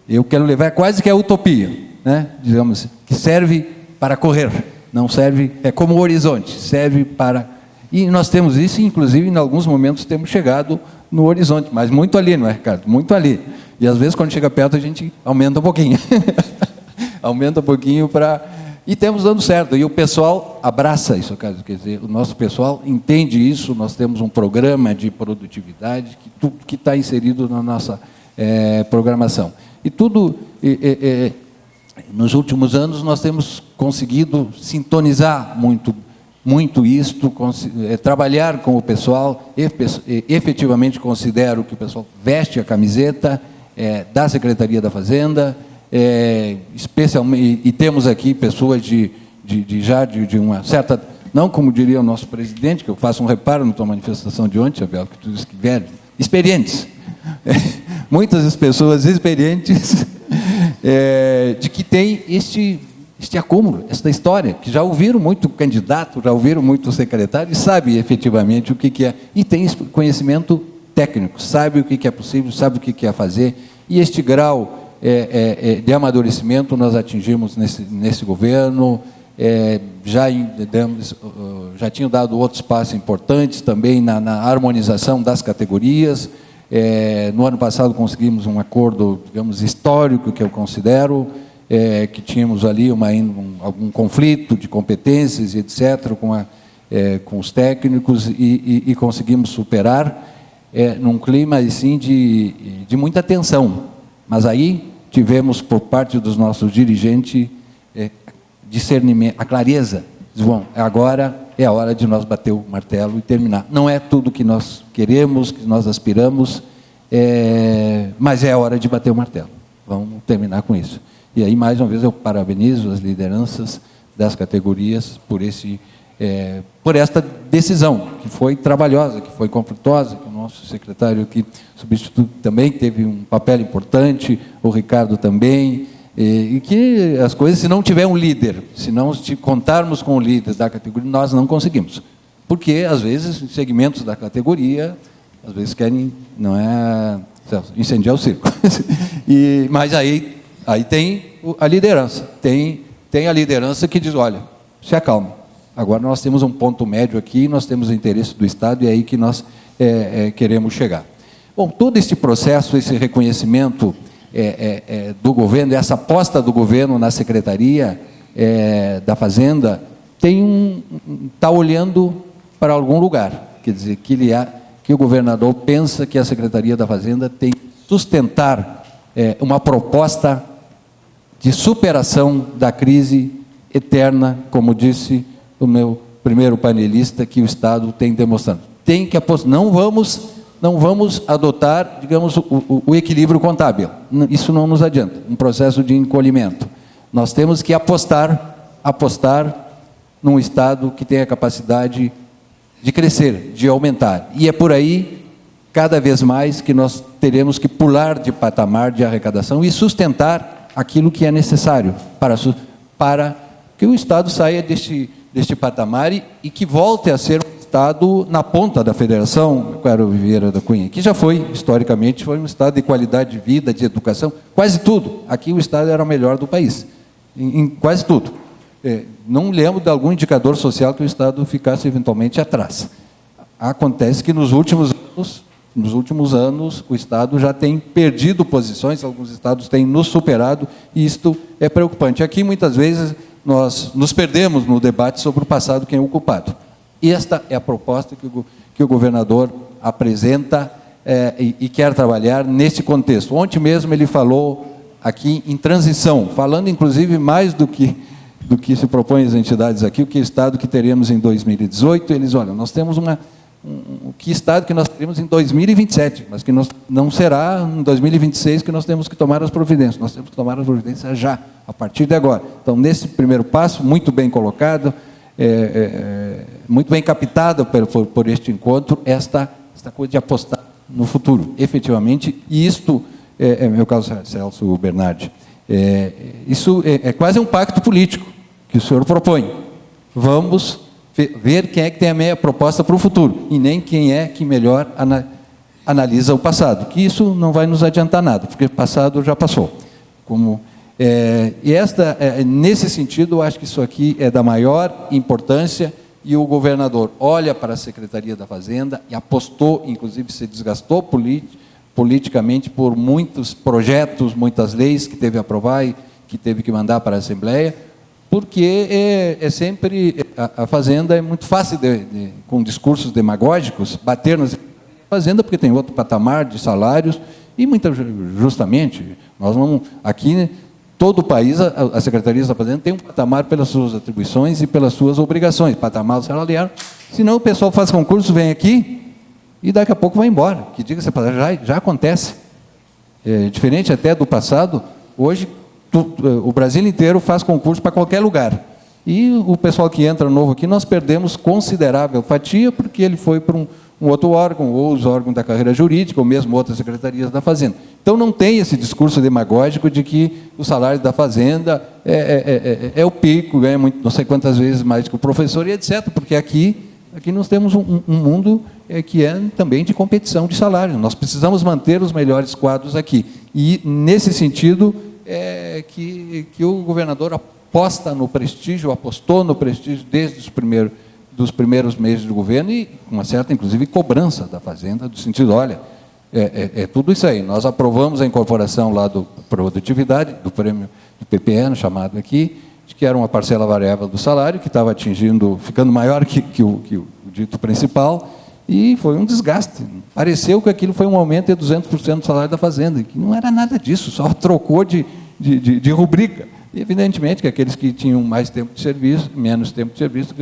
eu quero levar quase que a utopia, né? Digamos assim, que serve para correr, não serve, é como o horizonte, serve para... E nós temos isso, inclusive, em alguns momentos temos chegado no horizonte, mas muito ali, não é, Ricardo? Muito ali. E às vezes, quando chega perto, a gente aumenta um pouquinho. Aumenta um pouquinho para... E temos dando certo. E o pessoal abraça isso, quer dizer, o nosso pessoal entende isso, nós temos um programa de produtividade que está inserido na nossa programação. E tudo... nos últimos anos, nós temos conseguido sintonizar muito isto, trabalhar com o pessoal, efetivamente considero que o pessoal veste a camiseta da Secretaria da Fazenda, especialmente, e temos aqui pessoas de uma certa, não como diria o nosso presidente, que eu faço um reparo na tua manifestação de ontem, Abel, que tu disse que vieram, experientes, muitas pessoas experientes, de que tem este acúmulo, esta história, que já ouviram muito candidato, já ouviram muito secretário, e sabe efetivamente o que é, e tem conhecimento técnico, sabe o que é possível, sabe o que é fazer, e este grau de amadurecimento nós atingimos nesse governo, já tinham dado outros passos importantes também na harmonização das categorias. No ano passado conseguimos um acordo, digamos, histórico, que eu considero, que tínhamos ali algum conflito de competências, etc., com os técnicos, e conseguimos superar num clima assim, de muita tensão. Mas aí tivemos, por parte dos nossos dirigentes, discernimento, a clareza. Bom, agora é a hora de nós bater o martelo e terminar. Não é tudo que nós queremos, que nós aspiramos, mas é a hora de bater o martelo. Vamos terminar com isso. E aí, mais uma vez, eu parabenizo as lideranças das categorias por esta decisão, que foi trabalhosa, que foi conflituosa, que o nosso secretário aqui, substituto, também teve um papel importante, o Ricardo também, e que as coisas, se não tiver um líder, se não contarmos com o líder da categoria, nós não conseguimos. Porque, às vezes, segmentos da categoria, às vezes querem, não é, incendiar o circo. Mas aí tem a liderança, tem a liderança que diz, olha, se acalma, agora nós temos um ponto médio aqui, nós temos o interesse do Estado, e é aí que nós queremos chegar. Bom, todo esse processo, esse reconhecimento do governo, essa aposta do governo na Secretaria da Fazenda, está olhando para algum lugar, quer dizer, que o governador pensa que a Secretaria da Fazenda tem que sustentar uma proposta de superação da crise eterna, como disse o meu primeiro panelista, que o Estado tem demonstrado. Tem que apostar, não vamos adotar, digamos, o equilíbrio contábil. Isso não nos adianta, um processo de encolhimento. Nós temos que apostar num Estado que tenha a capacidade de crescer, de aumentar. E é por aí, cada vez mais, que nós teremos que pular de patamar de arrecadação e sustentar aquilo que é necessário para que o Estado saia deste patamar e que volte a ser um Estado na ponta da federação, Caro Vieira da Cunha, que já foi, historicamente, foi um Estado de qualidade de vida, de educação, quase tudo. Aqui o Estado era o melhor do país, em quase tudo. Não lembro de algum indicador social que o Estado ficasse eventualmente atrás. Acontece que nos últimos anos o Estado já tem perdido posições, alguns estados têm nos superado, e isto é preocupante. Aqui, muitas vezes, nós nos perdemos no debate sobre o passado, quem é o culpado. E esta é a proposta que o governador apresenta e quer trabalhar nesse contexto. Ontem mesmo ele falou aqui em transição, falando inclusive mais do que se propõem as entidades aqui, o que Estado que teremos em 2018, eles, olha, nós temos que Estado que nós teremos em 2027, mas que não será em 2026 que nós temos que tomar as providências, nós temos que tomar as providências já, a partir de agora. Então, nesse primeiro passo, muito bem colocado, muito bem captado por este encontro, esta coisa de apostar no futuro, efetivamente, e isto, meu caro Celso Bernardi, isso é quase um pacto político que o senhor propõe. Vamos ver quem é que tem a meia proposta para o futuro, e nem quem é que melhor analisa o passado, que isso não vai nos adiantar nada, porque o passado já passou. Nesse sentido, eu acho que isso aqui é da maior importância, e o governador olha para a Secretaria da Fazenda e apostou, inclusive se desgastou politicamente por muitos projetos, muitas leis que teve que aprovar e que teve que mandar para a Assembleia, porque sempre a Fazenda é muito fácil, com discursos demagógicos, bater na Fazenda, porque tem outro patamar de salários, e justamente, nós não, aqui, todo o país, a Secretaria da Fazenda tem um patamar pelas suas atribuições e pelas suas obrigações, patamar salarial, senão o pessoal faz concurso, vem aqui, e daqui a pouco vai embora, que diga-se, já acontece. Diferente até do passado, hoje, o Brasil inteiro faz concurso para qualquer lugar. E o pessoal que entra novo aqui, nós perdemos considerável fatia, porque ele foi para um outro órgão, ou os órgãos da carreira jurídica, ou mesmo outras secretarias da Fazenda. Então, não tem esse discurso demagógico de que o salário da Fazenda é o pico, ganha muito, não sei quantas vezes mais que o professor, e etc., porque aqui nós temos um mundo que é também de competição de salário. Nós precisamos manter os melhores quadros aqui. E, nesse sentido, que o governador apostou no prestígio desde dos primeiros meses do governo, e com uma certa, inclusive, cobrança da Fazenda, do sentido, olha, tudo isso aí. Nós aprovamos a incorporação lá do produtividade, do prêmio do PPE, chamado aqui, que era uma parcela variável do salário, que estava ficando maior que o dito principal, e foi um desgaste. Pareceu que aquilo foi um aumento de 200% do salário da Fazenda, que não era nada disso, só trocou de rubrica. E, evidentemente, que aqueles que tinham mais tempo de serviço, menos tempo de serviço,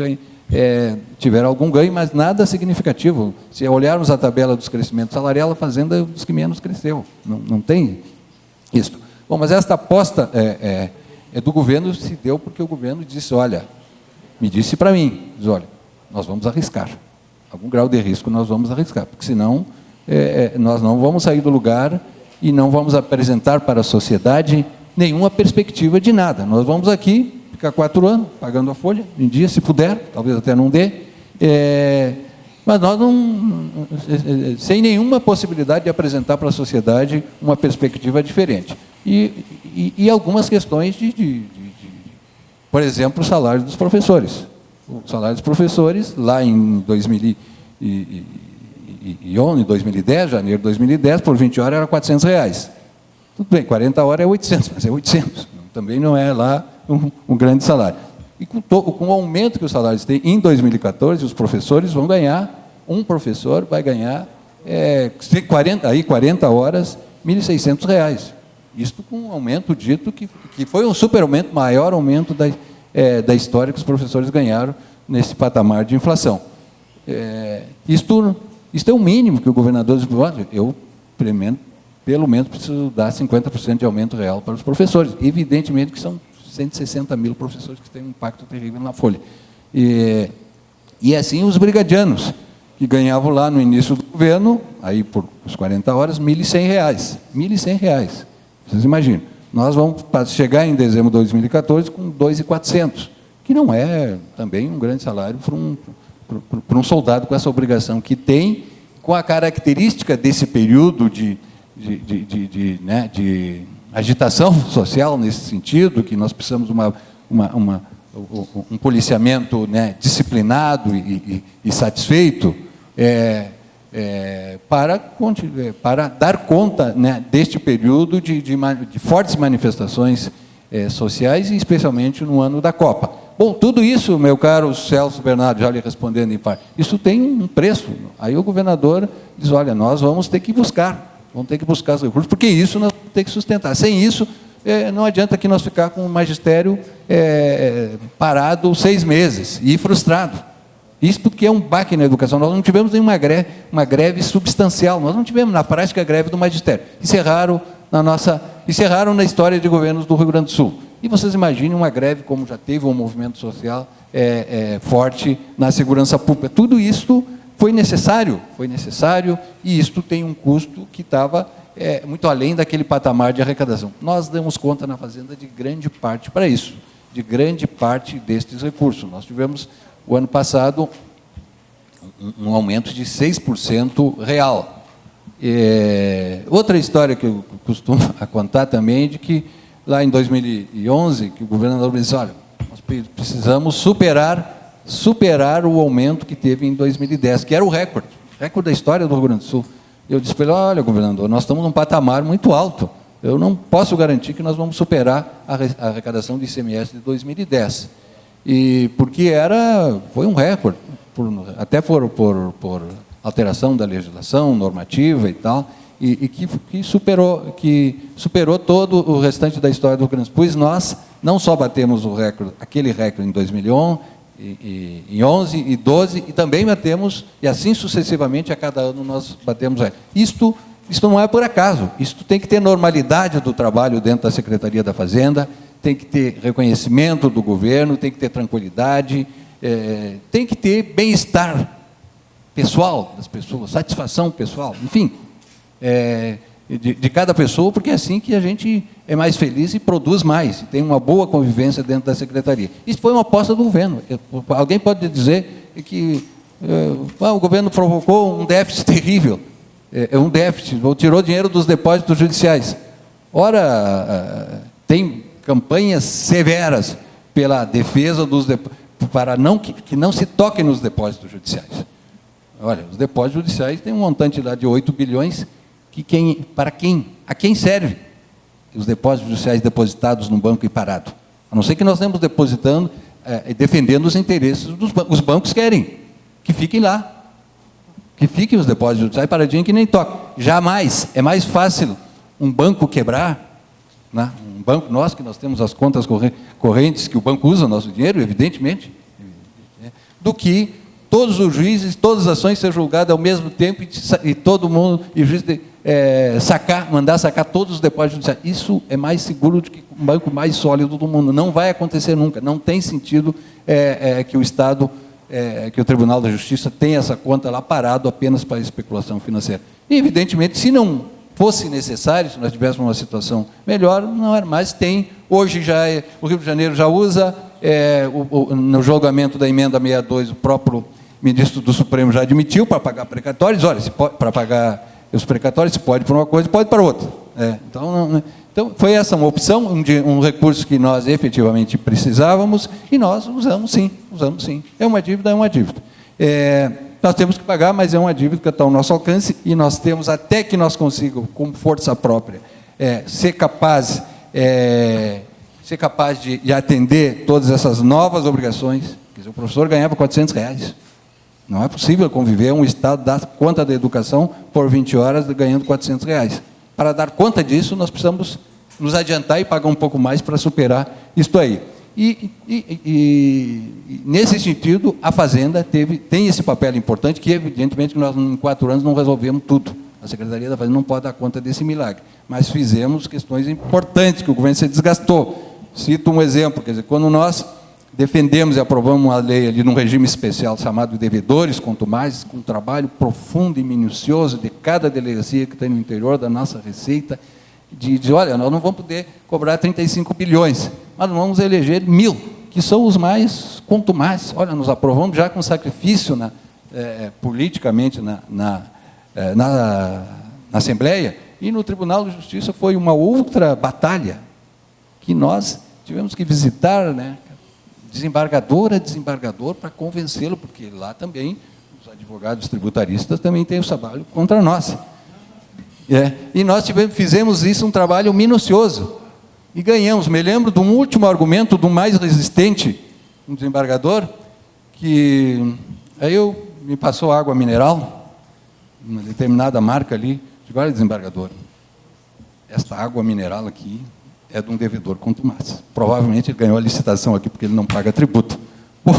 tiveram algum ganho, mas nada significativo. Se olharmos a tabela dos crescimentos salariais, a Fazenda é um dos que menos cresceu. Não tem isso. Bom, mas esta aposta do governo se deu porque o governo disse, me disse para mim, olha, nós vamos arriscar. Algum grau de risco nós vamos arriscar, porque senão nós não vamos sair do lugar e não vamos apresentar para a sociedade nenhuma perspectiva de nada. Nós vamos aqui ficar 4 anos pagando a folha, em dia, se puder, talvez até não dê, mas nós sem nenhuma possibilidade de apresentar para a sociedade uma perspectiva diferente. E algumas questões por exemplo, o salário dos professores. O salário dos professores, lá em 2010, janeiro de 2010, por 20 horas era R$400. Tudo bem, 40 horas é 800, mas é 800. Também não é lá um grande salário. E com o aumento que os salários têm em 2014, os professores vão ganhar, um professor vai ganhar 40 horas, R$1.600. Isto com um aumento dito que foi um super aumento, maior aumento da história que os professores ganharam nesse patamar de inflação. Isto é o mínimo que o governador disse, eu, pelo menos, preciso dar 50% de aumento real para os professores. Evidentemente que são 160 mil professores que têm um impacto terrível na folha. E assim os brigadianos, que ganhavam lá no início do governo, aí por os 40 horas, R$ 1.100. R$ 1.100. Vocês imaginam. Nós vamos chegar em dezembro de 2014 com 2.400, que não é também um grande salário para um soldado com essa obrigação que tem, com a característica desse período de agitação social nesse sentido, que nós precisamos um policiamento, né, disciplinado e satisfeito, para dar conta, né, deste período de fortes manifestações sociais, e especialmente no ano da Copa. Bom, tudo isso, meu caro Celso Bernardo, já lhe respondendo em parte, isso tem um preço. Aí o governador diz, olha, nós vamos ter que buscar os recursos, porque isso nós vamos ter que sustentar. Sem isso, não adianta que nós ficar com o magistério parado 6 meses e frustrado. Isso porque é um baque na educação. Nós não tivemos nenhuma greve substancial, nós não tivemos na prática a greve do magistério. Encerraram na história de governos do Rio Grande do Sul. E vocês imaginem uma greve como já teve um movimento social forte na segurança pública. Tudo isso foi necessário, e isto tem um custo que estava muito além daquele patamar de arrecadação. Nós damos conta na Fazenda de grande parte para isso, de grande parte destes recursos. Nós tivemos, o ano passado, um aumento de 6% real. Outra história que eu costumo contar também, de que lá em 2011, que o governador disse, olha, nós precisamos superar o aumento que teve em 2010, que era o recorde da história do Rio Grande do Sul. Eu disse para ele, olha, governador, nós estamos num patamar muito alto, eu não posso garantir que nós vamos superar a arrecadação de ICMS de 2010. E porque foi um recorde, até por alteração da legislação normativa e tal, e que superou todo o restante da história do Rio Grande do Sul, pois nós não só batemos aquele recorde em 2011, em 11 e 12, e também batemos, e assim sucessivamente, a cada ano nós batemos. Isto não é por acaso, isto tem que ter normalidade do trabalho dentro da Secretaria da Fazenda, tem que ter reconhecimento do governo, tem que ter tranquilidade, tem que ter bem-estar pessoal das pessoas, satisfação pessoal, enfim, de cada pessoa, porque é assim que a gente é mais feliz e produz mais, tem uma boa convivência dentro da Secretaria. Isso foi uma aposta do governo. Alguém pode dizer que o governo provocou um déficit terrível, um déficit, ou tirou dinheiro dos depósitos judiciais. Ora, tem campanhas severas pela defesa dos depósitos, para que não se toque nos depósitos judiciais. Olha, os depósitos judiciais têm um montante lá de 8 bilhões, a quem serve os depósitos judiciais depositados no banco e parado? A não ser que nós estamos depositando, defendendo os interesses dos bancos. Os bancos querem que fiquem lá, que fiquem os depósitos judiciais paradinhos, que nem toquem. Jamais, é mais fácil um banco quebrar, né? Um banco nosso, que nós temos as contas correntes, que o banco usa o nosso dinheiro, evidentemente, do que todos os juízes, todas as ações ser julgadas ao mesmo tempo e todo mundo, e o juiz mandar sacar todos os depósitos judiciais. Isso é mais seguro do que o banco mais sólido do mundo. Não vai acontecer nunca. Não tem sentido que o Estado, que o Tribunal da Justiça tenha essa conta lá parado apenas para especulação financeira. E, evidentemente, se não fosse necessário, se nós tivéssemos uma situação melhor, não era, mas tem. Hoje o Rio de Janeiro já usa, no julgamento da emenda 62, o próprio ministro do Supremo já admitiu, para pagar precatórios, olha, para pagar os precatórios, se pode para uma coisa, pode para outra. Então, foi essa uma opção, um recurso que nós efetivamente precisávamos, e nós usamos sim. É uma dívida. Nós temos que pagar, mas é uma dívida que está ao nosso alcance, e nós temos, até que nós consigamos, com força própria, ser capaz de atender todas essas novas obrigações. Quer dizer, o professor ganhava R$400. Não é possível conviver um Estado dar conta da educação por 20 horas ganhando R$400. Para dar conta disso, nós precisamos nos adiantar e pagar um pouco mais para superar isto aí. E nesse sentido, a Fazenda tem esse papel importante, que evidentemente nós em 4 anos não resolvemos tudo. A Secretaria da Fazenda não pode dar conta desse milagre, mas fizemos questões importantes que o governo se desgastou. Cito um exemplo, quer dizer, quando nós defendemos e aprovamos uma lei ali num regime especial chamado devedores contumazes, com um trabalho profundo e minucioso de cada delegacia que tem no interior da nossa Receita, de olha, nós não vamos poder cobrar 35 bilhões, mas nós vamos eleger 1.000, que são os mais contumazes. Olha, nós aprovamos já com sacrifício politicamente na Assembleia, e no Tribunal de Justiça foi uma outra batalha que nós tivemos que visitar, né, desembargador a desembargador, para convencê-lo, porque lá também os advogados tributaristas também têm o trabalho contra nós. E nós fizemos isso, um trabalho minucioso, e ganhamos. Me lembro de um último argumento do mais resistente, um desembargador, que aí me passou água mineral, uma determinada marca ali, digo, olha, desembargador, esta água mineral aqui é de um devedor contumaz. Provavelmente ele ganhou a licitação aqui porque ele não paga tributo. Pô,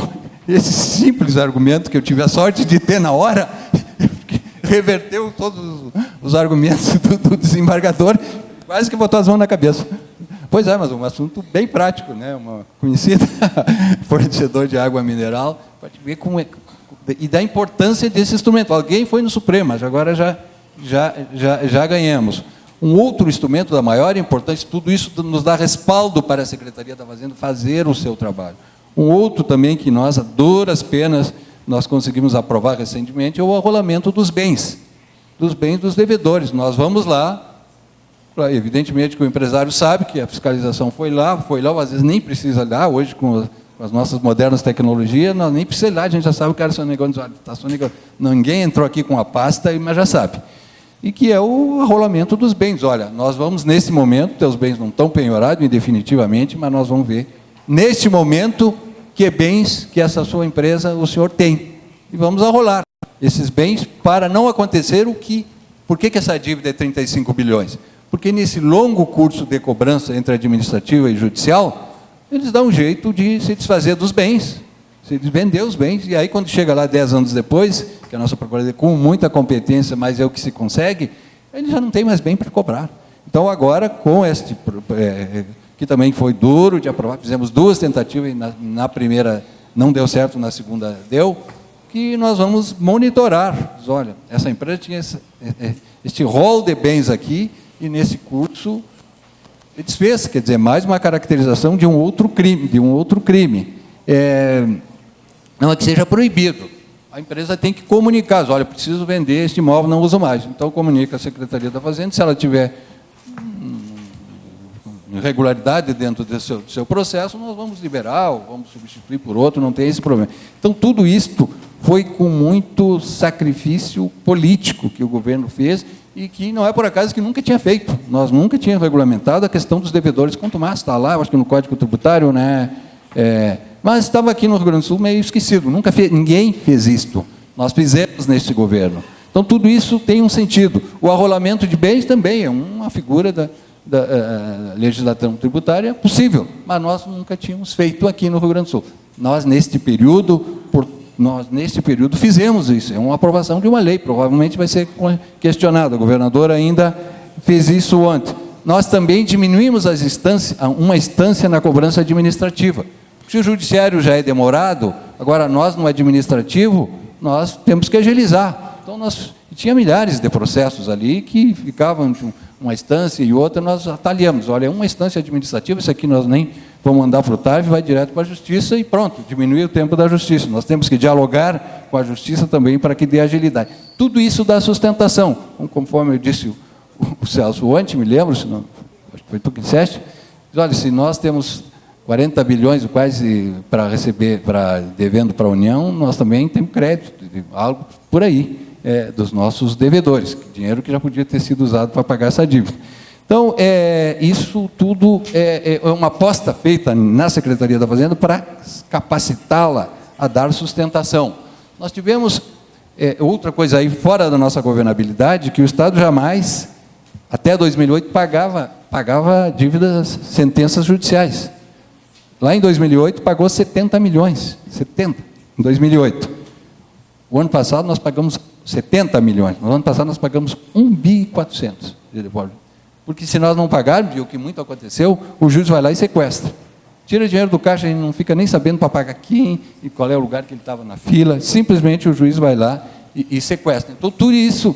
esse simples argumento que eu tive a sorte de ter na hora, reverteu todos os argumentos do desembargador, quase que botou as mãos na cabeça. Pois é, mas um assunto bem prático, né? Uma conhecida fornecedor de água mineral, para ver como é, e da importância desse instrumento. Alguém foi no Supremo, mas agora já ganhamos. Um outro instrumento da maior importância, tudo isso nos dá respaldo para a Secretaria da Fazenda fazer o seu trabalho. Um outro também que nós, a duras penas, nós conseguimos aprovar recentemente, é o arrolamento dos bens dos devedores. Nós vamos lá, evidentemente que o empresário sabe que a fiscalização foi lá, às vezes nem precisa ir lá, hoje com as nossas modernas tecnologias, nós nem precisa ir lá, a gente já sabe que o cara está sonegando. Ninguém entrou aqui com a pasta, mas já sabe. E que é o arrolamento dos bens. Olha, nós vamos, nesse momento, teus bens não estão penhorados definitivamente, mas nós vamos ver, neste momento, que bens que essa sua empresa, o senhor tem. E vamos arrolar esses bens para não acontecer o que... Por que essa dívida é 35 bilhões? Porque nesse longo curso de cobrança entre administrativa e judicial, eles dão um jeito de se desfazer dos bens, se vender os bens, e aí quando chega lá 10 anos depois, que a nossa Procuradoria com muita competência, mas é o que se consegue, ele já não tem mais bem para cobrar. Então agora, com este, que também foi duro de aprovar, fizemos 2 tentativas, e na primeira não deu certo, na segunda deu, que nós vamos monitorar. Olha, essa empresa tinha este rol de bens aqui, e nesse curso desfez, quer dizer, mais uma caracterização de um outro crime, não é que seja proibido. A empresa tem que comunicar, olha, preciso vender este imóvel, não uso mais. Então comunica a Secretaria da Fazenda, se ela tiver irregularidade dentro do seu processo, nós vamos liberar, ou vamos substituir por outro, não tem esse problema. Então tudo isto foi com muito sacrifício político que o governo fez, e que não é por acaso que nunca tinha feito. Nós nunca tínhamos regulamentado a questão dos devedores contumazes. Está lá, eu acho que no Código Tributário, né? Mas estava aqui no Rio Grande do Sul meio esquecido. Ninguém fez isto. Nós fizemos neste governo. Então, tudo isso tem um sentido. O arrolamento de bens também é uma figura da legislação tributária possível, mas nós nunca tínhamos feito aqui no Rio Grande do Sul. Nós, neste período, fizemos isso. É uma aprovação de uma lei, provavelmente vai ser questionado. O governador ainda fez isso antes. Nós também diminuímos uma instância na cobrança administrativa. Se o judiciário já é demorado, agora nós, no administrativo, nós temos que agilizar. Então, tinha milhares de processos ali que ficavam de uma instância e outra, nós atalhamos. Olha, uma instância administrativa, isso aqui nós nem vamos mandar para o TAV, vai direto para a Justiça e pronto, diminui o tempo da Justiça. Nós temos que dialogar com a Justiça também para que dê agilidade. Tudo isso dá sustentação. Conforme eu disse o Celso ontem, me lembro, acho que foi tu que disseste, olha, se nós temos 40 bilhões quase para receber, devendo para a União, nós também temos crédito, algo por aí, dos nossos devedores, dinheiro que já podia ter sido usado para pagar essa dívida. Então, isso tudo é uma aposta feita na Secretaria da Fazenda para capacitá-la a dar sustentação. Nós tivemos outra coisa aí, fora da nossa governabilidade, que o Estado jamais até 2008, pagava dívidas, sentenças judiciais. Lá em 2008, pagou 70 milhões. 70, em 2008. O ano passado, nós pagamos 70 milhões. No ano passado, nós pagamos 1 bi e 400 de depósito. Porque se nós não pagarmos, e o que muito aconteceu, o juiz vai lá e sequestra. Tira dinheiro do caixa, a gente não fica nem sabendo para pagar quem e qual é o lugar que ele estava na fila. Simplesmente o juiz vai lá e sequestra. Então, tudo isso,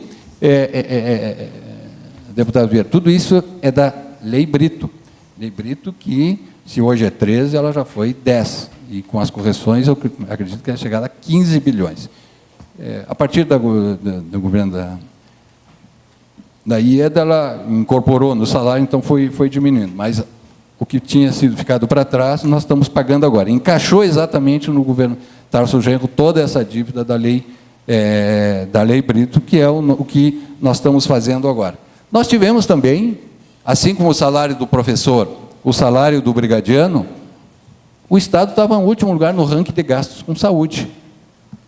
deputado Vieira, tudo isso é da Lei Brito. Lei Brito que, se hoje é 13, ela já foi 10. E com as correções, eu acredito que é chegada a 15 bilhões. A partir do governo da IEDA, ela incorporou no salário, então foi diminuindo. Mas o que tinha ficado para trás, nós estamos pagando agora. Encaixou exatamente no governo Tarso Genro toda essa dívida da Lei Brito, que é o que nós estamos fazendo agora. Nós tivemos também, assim como o salário do professor, o salário do brigadiano, o Estado estava em último lugar no ranking de gastos com saúde.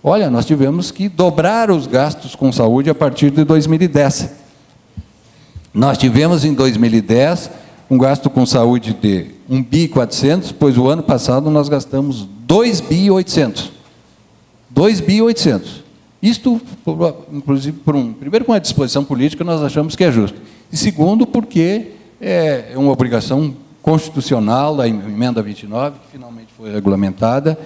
Olha, nós tivemos que dobrar os gastos com saúde a partir de 2010. Nós tivemos em 2010 um gasto com saúde de 1 bi e 400, pois o ano passado nós gastamos 2 bi e 800. 2 bi e 800. Isto, inclusive, primeiro, com a disposição política, nós achamos que é justo. E segundo, porque é uma obrigação constitucional da emenda 29, que finalmente foi regulamentada,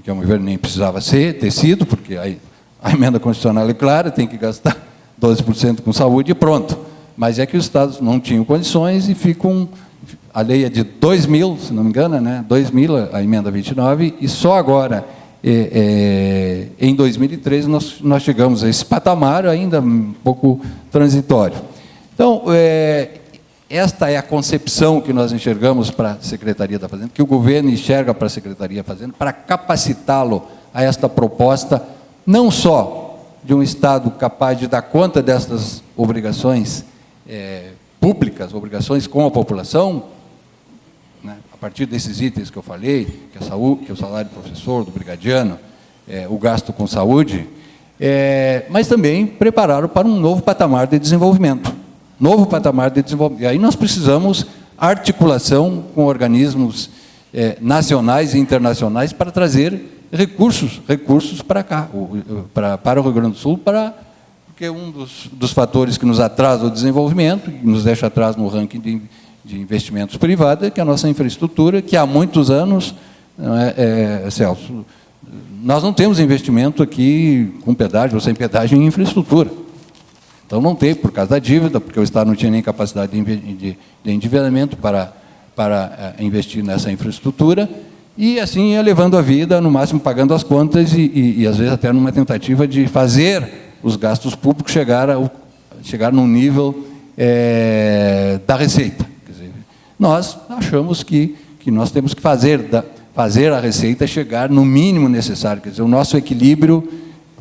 que, ao meu ver, nem precisava ter sido, porque a emenda constitucional é clara, tem que gastar 12% com saúde e pronto. Mas é que os estados não tinham condições e ficam... A lei é de 2000, se não me engano, né? 2000, a emenda 29, e só agora, em 2013, nós chegamos a esse patamar ainda um pouco transitório. Então, esta é a concepção que nós enxergamos para a Secretaria da Fazenda, que o governo enxerga para a Secretaria da Fazenda, para capacitá-lo a esta proposta, não só de um Estado capaz de dar conta dessas obrigações públicas, obrigações com a população, né, a partir desses itens que eu falei, que é saúde, que é o salário do professor, do brigadiano, o gasto com saúde, mas também prepararam para um novo patamar de desenvolvimento. Novo patamar de desenvolvimento. E aí nós precisamos articulação com organismos nacionais e internacionais para trazer recursos para cá, para o Rio Grande do Sul, porque um dos fatores que nos atrasa o desenvolvimento, que nos deixa atrás no ranking de investimentos privados, é que a nossa infraestrutura, que há muitos anos, Celso, nós não temos investimento aqui com pedágio ou sem pedágio em infraestrutura. Então, não tem, por causa da dívida, porque o Estado não tinha nem capacidade de endividamento para investir nessa infraestrutura, e assim ia levando a vida, no máximo pagando as contas, e às vezes até numa tentativa de fazer os gastos públicos chegar num nível da receita. Quer dizer, nós achamos que nós temos que fazer a receita chegar no mínimo necessário. Quer dizer, o nosso equilíbrio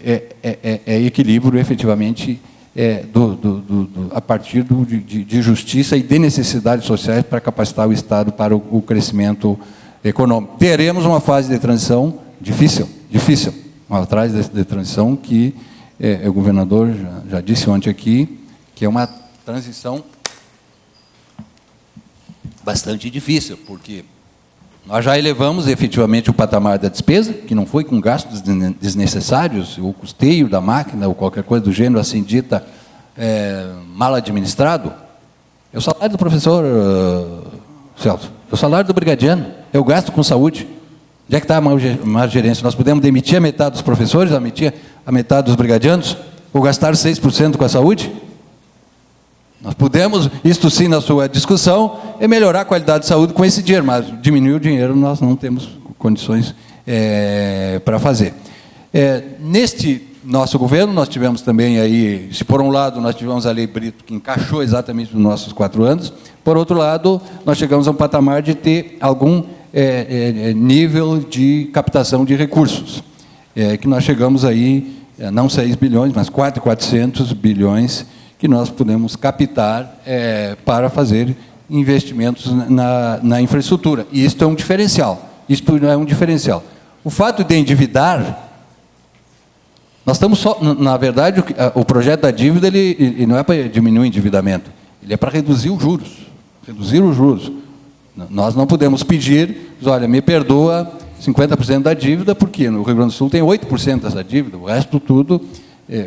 é equilíbrio, efetivamente, a partir de justiça e de necessidades sociais para capacitar o Estado para o crescimento econômico. Teremos uma fase de transição difícil, uma fase de transição que o governador já disse ontem aqui, que é uma transição bastante difícil, porque nós já elevamos efetivamente o patamar da despesa, que não foi com gastos desnecessários, o custeio da máquina ou qualquer coisa do gênero, assim dita, mal administrado. É o salário do professor, Celso, é o salário do brigadiano, é o gasto com saúde. Onde é que está a má gerência? Nós podemos demitir a metade dos professores, a metade dos brigadianos, ou gastar 6% com a saúde? Nós podemos, isto sim, na sua discussão, melhorar a qualidade de saúde com esse dinheiro, mas diminuir o dinheiro nós não temos condições para fazer. Neste nosso governo, nós tivemos também aí, se por um lado nós tivemos a Lei Brito, que encaixou exatamente nos nossos 4 anos, por outro lado, nós chegamos a um patamar de ter algum nível de captação de recursos, que nós chegamos aí, não 6 bilhões, mas 4.400 bilhões, que nós podemos captar para fazer investimentos na infraestrutura. E isto é um diferencial. Isto é um diferencial. O fato de endividar Nós estamos só, na verdade, o projeto da dívida ele não é para diminuir o endividamento, ele é para reduzir os juros. Reduzir os juros. Nós não podemos pedir, olha, me perdoa 50% da dívida, porque no Rio Grande do Sul tem 8% dessa dívida, o resto tudo,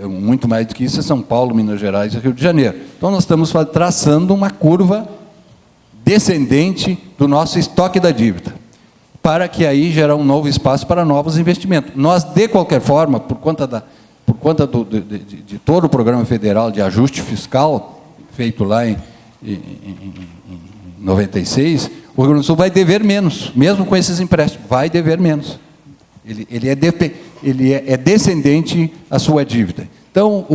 muito mais do que isso, é São Paulo, Minas Gerais e Rio de Janeiro. Então, nós estamos traçando uma curva descendente do nosso estoque da dívida, para que aí gerar um novo espaço para novos investimentos. Nós, de qualquer forma, por conta de todo o programa federal de ajuste fiscal, feito lá em 96, o Rio Grande do Sul vai dever menos, mesmo com esses empréstimos, vai dever menos. Ele é descendente à sua dívida. Então,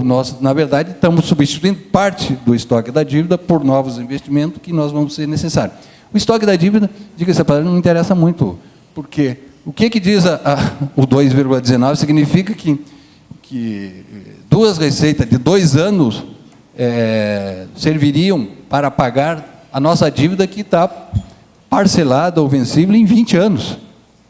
nós, na verdade, estamos substituindo parte do estoque da dívida por novos investimentos que nós vamos ser necessários. O estoque da dívida, diga-se a palavra, não interessa muito, porque o que diz o 2,19 significa que duas receitas de 2 anos serviriam para pagar a nossa dívida que está parcelada ou vencível em 20 anos.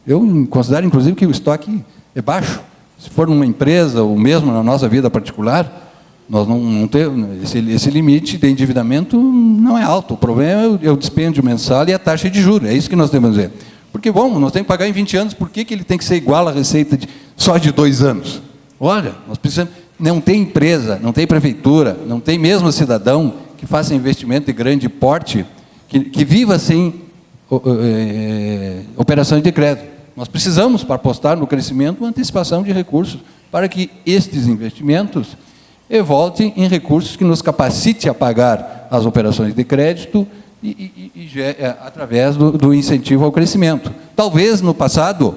Eu considero, inclusive, que o estoque é baixo. Se for numa empresa ou mesmo na nossa vida particular, nós não temos esse limite de endividamento, não é alto. O problema é o dispêndio mensal e a taxa de juros. É isso que nós temos a dizer. Porque, bom, nós temos que pagar em 20 anos, por que ele tem que ser igual à receita só de 2 anos? Olha, nós precisamos. Não tem empresa, não tem prefeitura, não tem mesmo cidadão que faça investimento de grande porte, que viva sem operações de crédito. Nós precisamos, para apostar no crescimento, uma antecipação de recursos, para que estes investimentos voltem em recursos que nos capacite a pagar as operações de crédito através do incentivo ao crescimento. Talvez, no passado,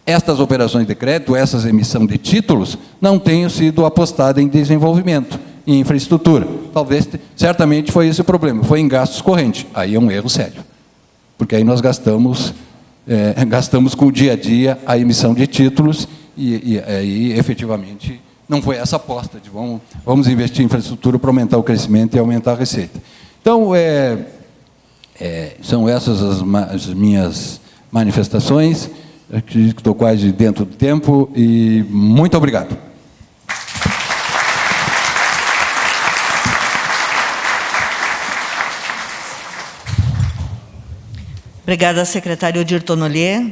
estas operações de crédito, essas emissões de títulos, não tenham sido apostadas em desenvolvimento, em infraestrutura. Talvez, certamente, foi esse o problema, foi em gastos correntes. Aí é um erro sério, porque aí nós gastamos com o dia a dia a emissão de títulos e aí, efetivamente, não foi essa aposta de vamos investir em infraestrutura para aumentar o crescimento e aumentar a receita. Então, são essas as minhas manifestações. Acredito que estou quase dentro do tempo e muito obrigado. Obrigada, secretário Odir Tonnolier.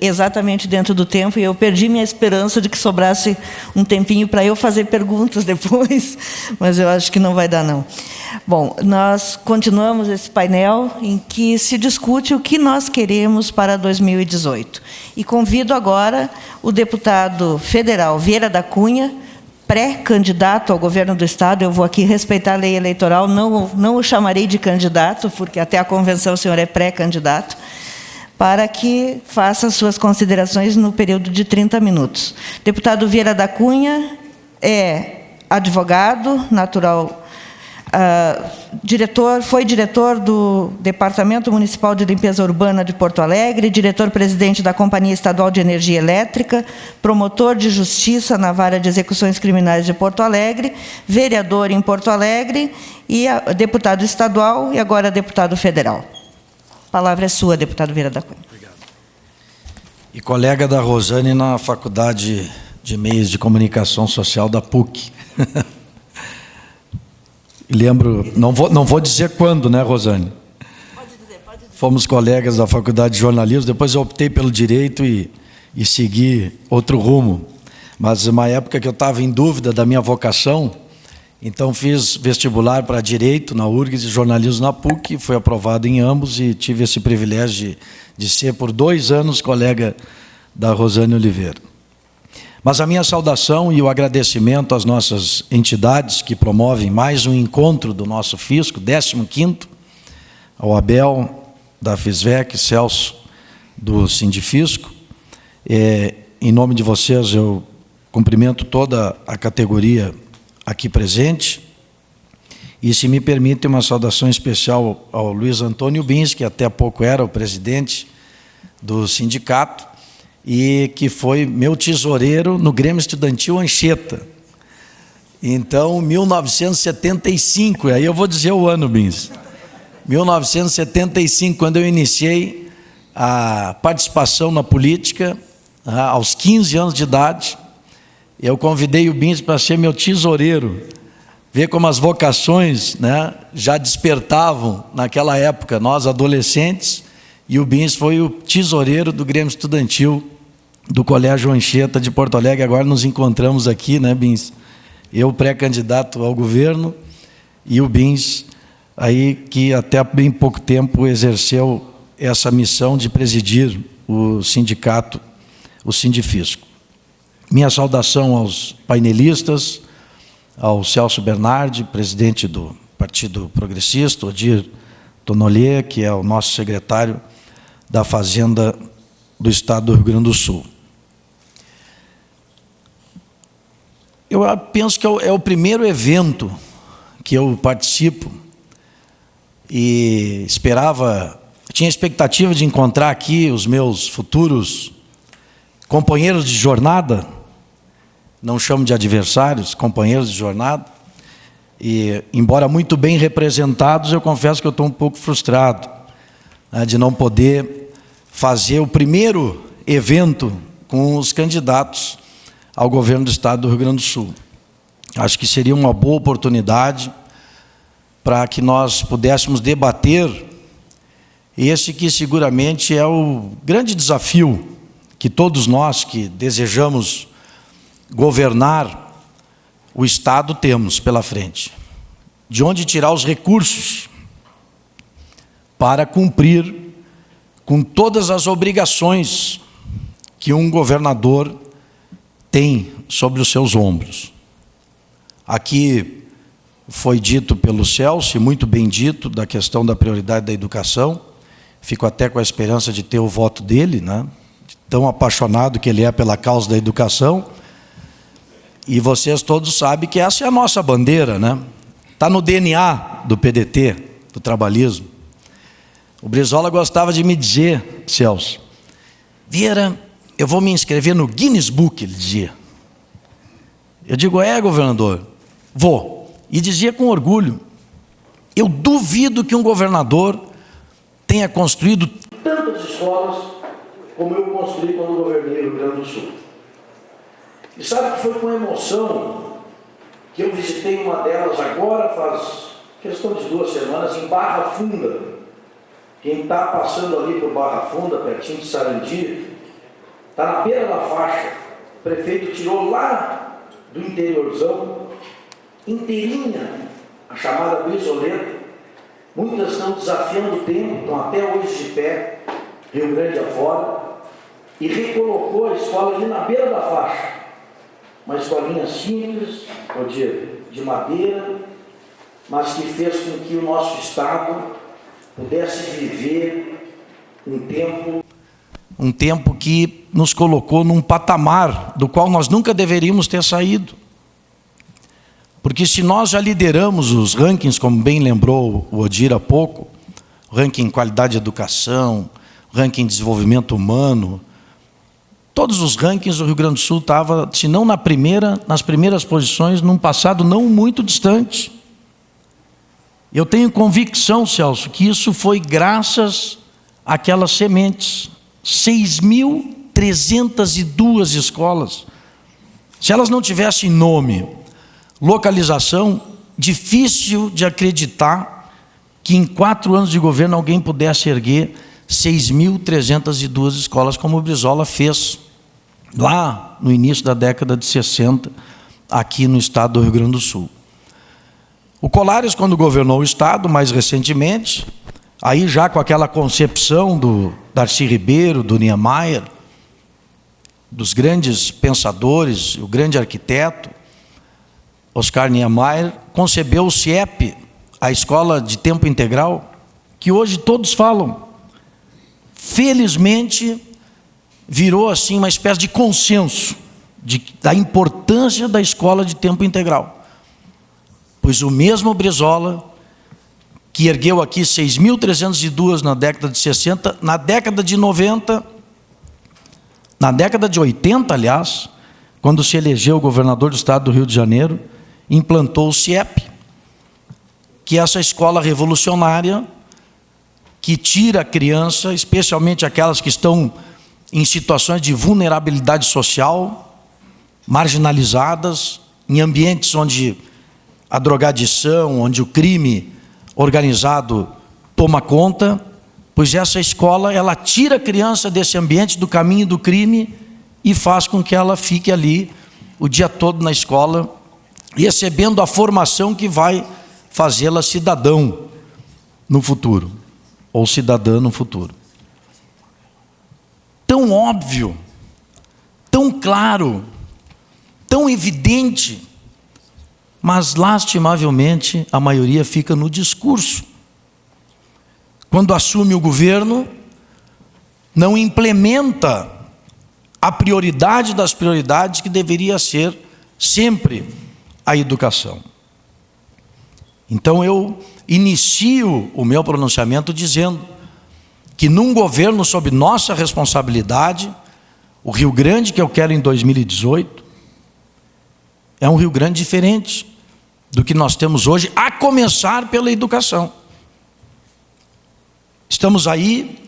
Exatamente dentro do tempo, e eu perdi minha esperança de que sobrasse um tempinho para eu fazer perguntas depois, mas eu acho que não vai dar, não. Bom, nós continuamos esse painel em que se discute o que nós queremos para 2018. E convido agora o deputado federal Vieira da Cunha, pré-candidato ao governo do Estado. Eu vou aqui respeitar a lei eleitoral, não o chamarei de candidato, porque até a convenção o senhor é pré-candidato, para que faça suas considerações no período de 30 minutos. Deputado Vieira da Cunha é advogado, natural, foi diretor do Departamento Municipal de Limpeza Urbana de Porto Alegre, diretor-presidente da Companhia Estadual de Energia Elétrica, promotor de justiça na Vara de Execuções Criminais de Porto Alegre, vereador em Porto Alegre, e deputado estadual e agora deputado federal. A palavra é sua, deputado Vieira da Cunha. Obrigado. E colega da Rosane na Faculdade de Meios de Comunicação Social da PUC. Lembro, não vou dizer quando, né, Rosane? Pode dizer. Fomos colegas da Faculdade de Jornalismo, depois eu optei pelo direito e segui outro rumo. Mas uma época que eu estava em dúvida da minha vocação, então fiz vestibular para Direito na URGS e Jornalismo na PUC, fui aprovado em ambos e tive esse privilégio de ser por 2 anos colega da Rosane Oliveira. Mas a minha saudação e o agradecimento às nossas entidades que promovem mais um encontro do nosso fisco, 15º, ao Abel, da FISVEC, Celso, do Sindifisco. Em nome de vocês, eu cumprimento toda a categoria aqui presente, e se me permite uma saudação especial ao Luiz Antônio Bins, que até há pouco era o presidente do sindicato, e que foi meu tesoureiro no Grêmio Estudantil Anchieta. Então, 1975, aí eu vou dizer o ano, Bins, 1975, quando eu iniciei a participação na política, aos 15 anos de idade, eu convidei o Bins para ser meu tesoureiro. Ver como as vocações, né, já despertavam naquela época, nós adolescentes, e o Bins foi o tesoureiro do Grêmio Estudantil do Colégio Anchieta de Porto Alegre. Agora nos encontramos aqui, né, Bins? Eu pré-candidato ao governo e o Bins, aí, que até bem pouco tempo exerceu essa missão de presidir o sindicato, o Sindifisco. Minha saudação aos painelistas, ao Celso Bernardi, presidente do Partido Progressista, Odir Tonolier, que é o nosso secretário da Fazenda do Estado do Rio Grande do Sul. Eu penso que é o primeiro evento que eu participo e tinha expectativa de encontrar aqui os meus futuros companheiros de jornada, não chamo de adversários, companheiros de jornada, e, embora muito bem representados, eu confesso que eu estou um pouco frustrado, né, de não poder fazer o primeiro evento com os candidatos ao governo do Estado do Rio Grande do Sul. Acho que seria uma boa oportunidade para que nós pudéssemos debater esse que seguramente é o grande desafio que todos nós que desejamos governar o Estado temos pela frente. De onde tirar os recursos para cumprir com todas as obrigações que um governador tem sobre os seus ombros. Aqui foi dito pelo Celso, e muito bem dito, da questão da prioridade da educação. Fico até com a esperança de ter o voto dele, né? Tão apaixonado que ele é pela causa da educação. E vocês todos sabem que essa é a nossa bandeira, né? Está no DNA do PDT, do trabalhismo. O Brizola gostava de me dizer, Celso, Vieira, eu vou me inscrever no Guinness Book, ele dizia. Eu digo, governador, vou. E dizia com orgulho, eu duvido que um governador tenha construído tantas escolas como eu construí quando governei o Rio Grande do Sul. E sabe que foi com emoção que eu visitei uma delas agora, faz questão de 2 semanas, em Barra Funda. Quem está passando ali por Barra Funda, pertinho de Sarandi, está na beira da faixa. O prefeito tirou lá do interiorzão, inteirinha, a chamada Brizoleta. Muitas estão desafiando o tempo, estão até hoje de pé, Rio Grande afora, e recolocou a escola ali na beira da faixa. Uma escolinha simples, de madeira, mas que fez com que o nosso Estado pudesse viver um tempo que nos colocou num patamar do qual nós nunca deveríamos ter saído. Porque se nós já lideramos os rankings, como bem lembrou o Odir há pouco, ranking em qualidade de educação, ranking em desenvolvimento humano, todos os rankings do Rio Grande do Sul estavam, se não nas primeiras posições, num passado não muito distante. Eu tenho convicção, Celso, que isso foi graças àquelas sementes. 6.302 escolas. Se elas não tivessem nome, localização, difícil de acreditar que em 4 anos de governo alguém pudesse erguer 6.302 escolas, como o Brizola fez lá no início da década de 60, aqui no estado do Rio Grande do Sul. O Colares, quando governou o estado, mais recentemente, aí já com aquela concepção do Darcy Ribeiro, do Niemeyer, dos grandes pensadores, o grande arquiteto, Oscar Niemeyer, concebeu o CIEP, a escola de tempo integral, que hoje todos falam. Felizmente, virou assim uma espécie de consenso da importância da escola de tempo integral. Pois o mesmo Brizola, que ergueu aqui 6.302 na década de 60, na década de 90, na década de 80, aliás, quando se elegeu governador do estado do Rio de Janeiro, implantou o CIEP, que é essa escola revolucionária que tira a criança, especialmente aquelas que estão em situações de vulnerabilidade social, marginalizadas, em ambientes onde a drogadição, onde o crime organizado toma conta, pois essa escola, ela tira a criança desse ambiente, do caminho do crime, e faz com que ela fique ali o dia todo na escola, recebendo a formação que vai fazê-la cidadão no futuro, ou cidadã no futuro. Tão óbvio, tão claro, tão evidente, mas lastimavelmente a maioria fica no discurso. Quando assume o governo, não implementa a prioridade das prioridades, que deveria ser sempre a educação. Então eu inicio o meu pronunciamento dizendo que num governo sob nossa responsabilidade, o Rio Grande que eu quero em 2018 é um Rio Grande diferente do que nós temos hoje, a começar pela educação. Estamos aí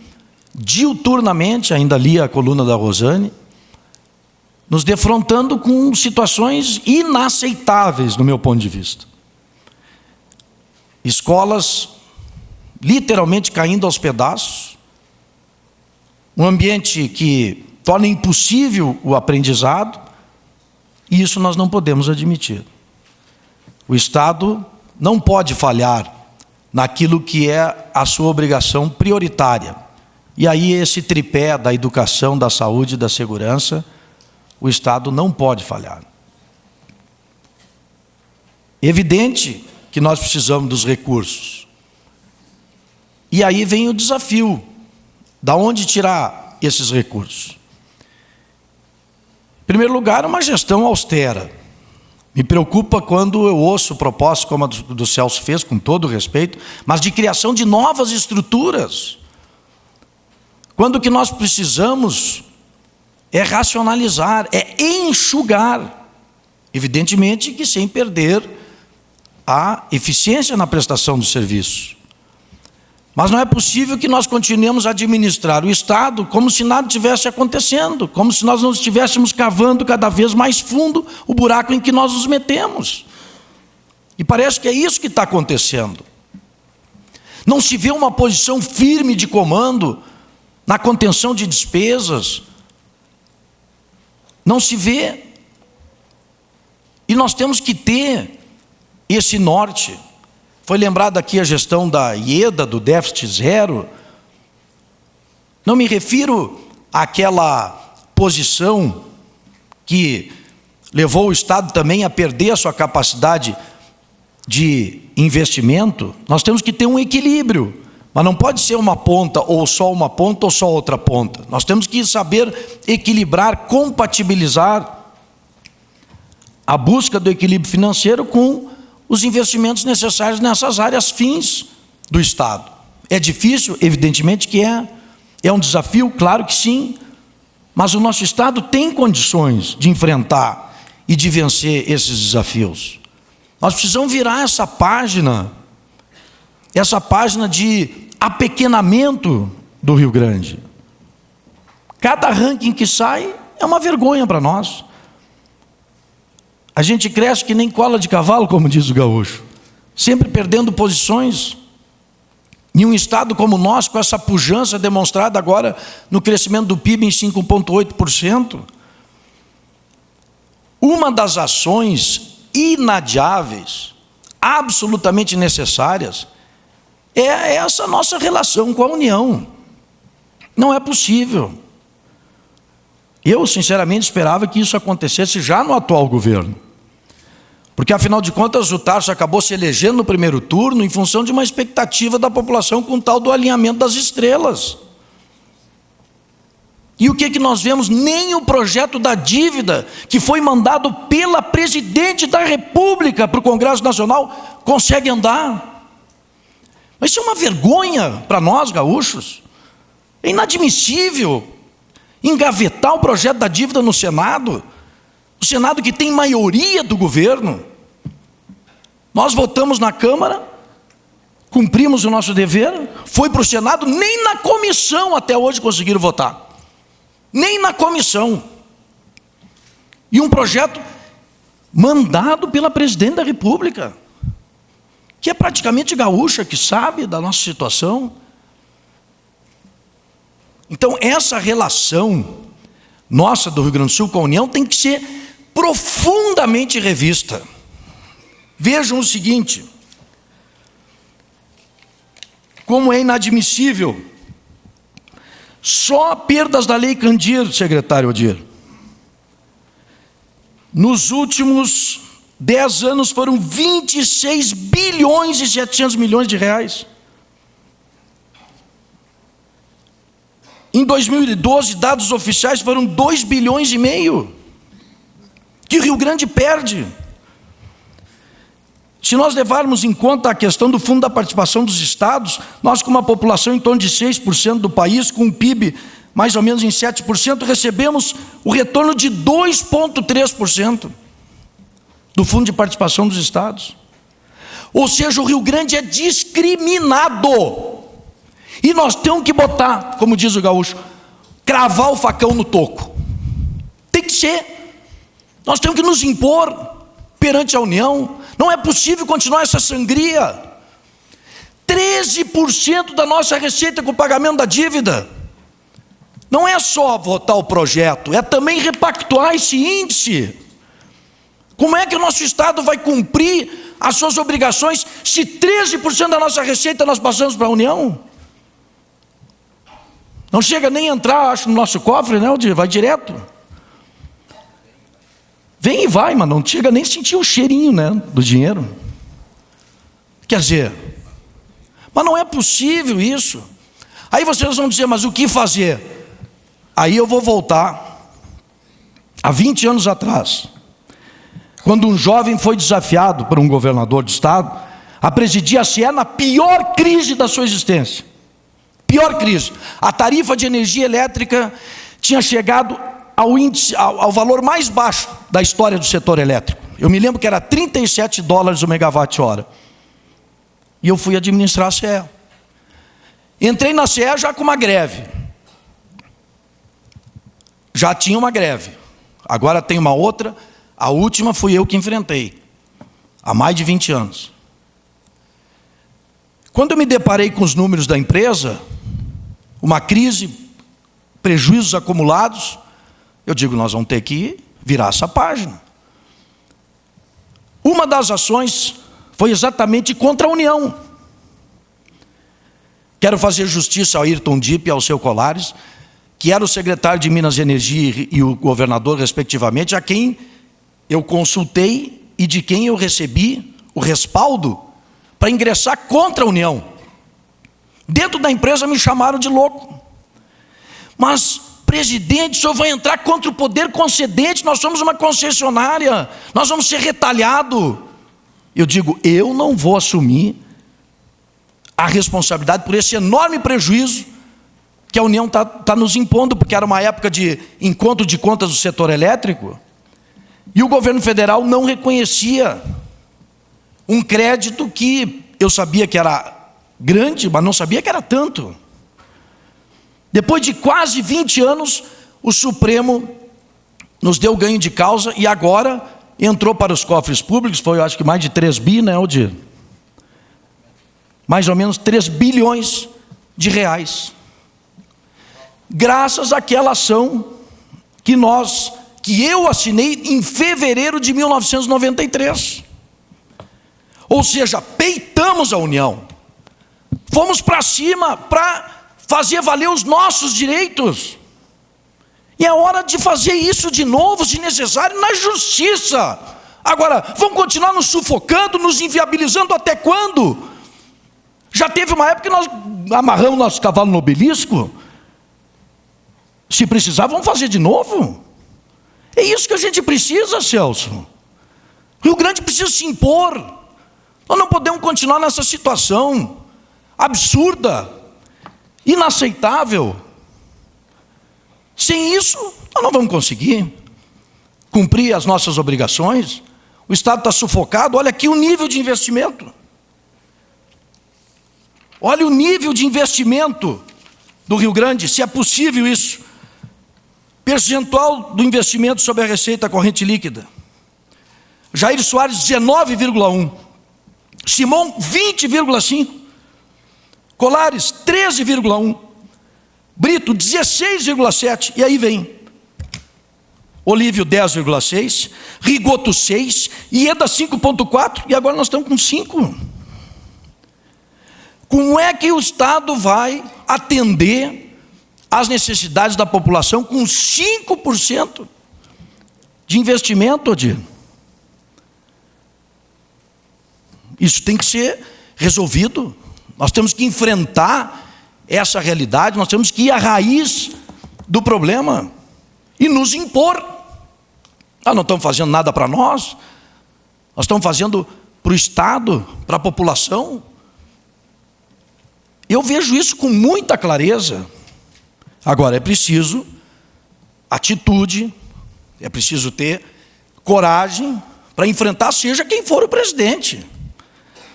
diuturnamente, ainda li a coluna da Rosane, nos defrontando com situações inaceitáveis no meu ponto de vista. Escolas literalmente caindo aos pedaços, um ambiente que torna impossível o aprendizado, e isso nós não podemos admitir. O Estado não pode falhar naquilo que é a sua obrigação prioritária. E aí esse tripé da educação, da saúde e da segurança, o Estado não pode falhar. Evidente que nós precisamos dos recursos. E aí vem o desafio, da onde tirar esses recursos? Em primeiro lugar, uma gestão austera. Me preocupa quando eu ouço propostas como a do Celso fez, com todo o respeito, mas de criação de novas estruturas. Quando o que nós precisamos é racionalizar, é enxugar. Evidentemente que sem perder a eficiência na prestação do serviço. Mas não é possível que nós continuemos a administrar o Estado como se nada estivesse acontecendo, como se nós não estivéssemos cavando cada vez mais fundo o buraco em que nós nos metemos. E parece que é isso que está acontecendo. Não se vê uma posição firme de comando na contenção de despesas. Não se vê. E nós temos que ter esse norte. Foi lembrada aqui a gestão da IEDA, do déficit zero. Não me refiro àquela posição que levou o Estado também a perder a sua capacidade de investimento. Nós temos que ter um equilíbrio, mas não pode ser uma ponta ou só outra ponta. Nós temos que saber equilibrar, compatibilizar a busca do equilíbrio financeiro com os investimentos necessários nessas áreas fins do Estado. É difícil? Evidentemente que é. É um desafio? Claro que sim. Mas o nosso Estado tem condições de enfrentar e de vencer esses desafios. Nós precisamos virar essa página de apequenamento do Rio Grande. Cada ranking que sai é uma vergonha para nós. A gente cresce que nem cola de cavalo, como diz o gaúcho, sempre perdendo posições. Em um Estado como o nosso, com essa pujança demonstrada agora no crescimento do PIB em 5,8%, uma das ações inadiáveis, absolutamente necessárias, é essa nossa relação com a União. Não é possível. Eu, sinceramente, esperava que isso acontecesse já no atual governo. Porque, afinal de contas, o Tarso acabou se elegendo no primeiro turno em função de uma expectativa da população com o tal do alinhamento das estrelas. E o que nós vemos? Nem o projeto da dívida, que foi mandado pela presidente da República para o Congresso Nacional, consegue andar. Mas isso é uma vergonha para nós, gaúchos. É inadmissível engavetar o projeto da dívida no Senado. O Senado que tem maioria do governo. Nós votamos na Câmara, cumprimos o nosso dever, foi para o Senado, nem na comissão até hoje conseguiram votar. Nem na comissão. E um projeto mandado pela presidente da República, que é praticamente gaúcha, que sabe da nossa situação. Então, essa relação nossa do Rio Grande do Sul com a União tem que ser profundamente revista. Vejam o seguinte: como é inadmissível só perdas da Lei Candir, secretário Odir. Nos últimos 10 anos foram 26 bilhões e 700 milhões de reais. Em 2012, dados oficiais foram 2 bilhões e meio que o Rio Grande perde. Se nós levarmos em conta a questão do Fundo da Participação dos Estados, nós com uma população em torno de 6% do país, com um PIB mais ou menos em 7%, recebemos o retorno de 2,3% do Fundo de Participação dos Estados. Ou seja, o Rio Grande é discriminado. E nós temos que botar, como diz o gaúcho, cravar o facão no toco. Tem que ser. Nós temos que nos impor perante a União. Não é possível continuar essa sangria. 13% da nossa receita com o pagamento da dívida. Não é só votar o projeto, é também repactuar esse índice. Como é que o nosso Estado vai cumprir as suas obrigações se 13% da nossa receita nós passamos para a União? Não chega nem a entrar, acho, no nosso cofre, né, Odir? Vai direto. Vem e vai, mas não chega nem a sentir o cheirinho, né, do dinheiro. Quer dizer, mas não é possível isso. Aí vocês vão dizer, mas o que fazer? Aí eu vou voltar a 20 anos atrás, quando um jovem foi desafiado por um governador de estado a presidir a CE na pior crise da sua existência. Pior crise. A tarifa de energia elétrica tinha chegado ao valor mais baixo da história do setor elétrico. Eu me lembro que era $37 o megawatt-hora. E eu fui administrar a CE. Entrei na CE já com uma greve. Já tinha uma greve. Agora tem uma outra. A última fui eu que enfrentei. Há mais de 20 anos. Quando eu me deparei com os números da empresa, uma crise, prejuízos acumulados, eu digo, nós vamos ter que virar essa página. Uma das ações foi exatamente contra a União. Quero fazer justiça ao Ayrton Dipp e ao seu Colares, que era o secretário de Minas e Energia e o governador, respectivamente, a quem eu consultei e de quem eu recebi o respaldo para ingressar contra a União. Dentro da empresa me chamaram de louco. Mas, presidente, o senhor vai entrar contra o poder concedente, nós somos uma concessionária, nós vamos ser retalhados. Eu digo, eu não vou assumir a responsabilidade por esse enorme prejuízo que a União está nos impondo, porque era uma época de encontro de contas do setor elétrico, e o governo federal não reconhecia um crédito que eu sabia que era grande, mas não sabia que era tanto. Depois de quase 20 anos, o Supremo nos deu ganho de causa e agora entrou para os cofres públicos, foi eu acho que mais de 3 bi, né, Odir? Mais ou menos 3 bilhões de reais. Graças àquela ação que eu assinei em fevereiro de 1993. Ou seja, peitamos a União. Fomos para cima para fazer valer os nossos direitos. E é hora de fazer isso de novo, se necessário, na justiça. Agora, vamos continuar nos sufocando, nos inviabilizando até quando? Já teve uma época que nós amarramos nosso cavalo no obelisco. Se precisar, vamos fazer de novo. É isso que a gente precisa, Celso. O Rio Grande precisa se impor. Nós não podemos continuar nessa situação absurda, inaceitável. Sem isso, nós não vamos conseguir cumprir as nossas obrigações. O Estado está sufocado. Olha aqui o nível de investimento. Olha o nível de investimento do Rio Grande, se é possível isso. Percentual do investimento sobre a receita corrente líquida. Jair Soares, 19,1%. Simão, 20,5%. Colares, 13,1%. Brito, 16,7%. E aí vem Olívio, 10,6%. Rigoto, 6%. Ieda, 5,4%. E agora nós estamos com 5%. Como é que o Estado vai atender às necessidades da população com 5% de investimento, Odir? Isso tem que ser resolvido. Nós temos que enfrentar essa realidade, nós temos que ir à raiz do problema e nos impor. Nós não estamos fazendo nada para nós estamos fazendo para o Estado, para a população. Eu vejo isso com muita clareza. Agora, é preciso atitude, é preciso ter coragem para enfrentar, seja quem for o presidente.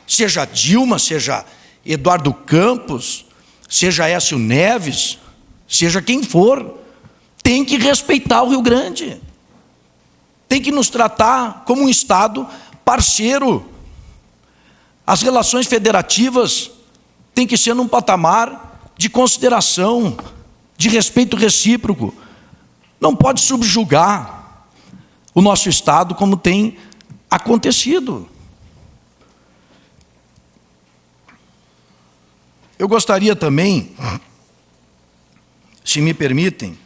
Seja Dilma, seja Eduardo Campos, seja Aécio Neves, seja quem for, tem que respeitar o Rio Grande. Tem que nos tratar como um Estado parceiro. As relações federativas têm que ser num patamar de consideração, de respeito recíproco. Não pode subjugar o nosso Estado como tem acontecido. Eu gostaria também, se me permitem,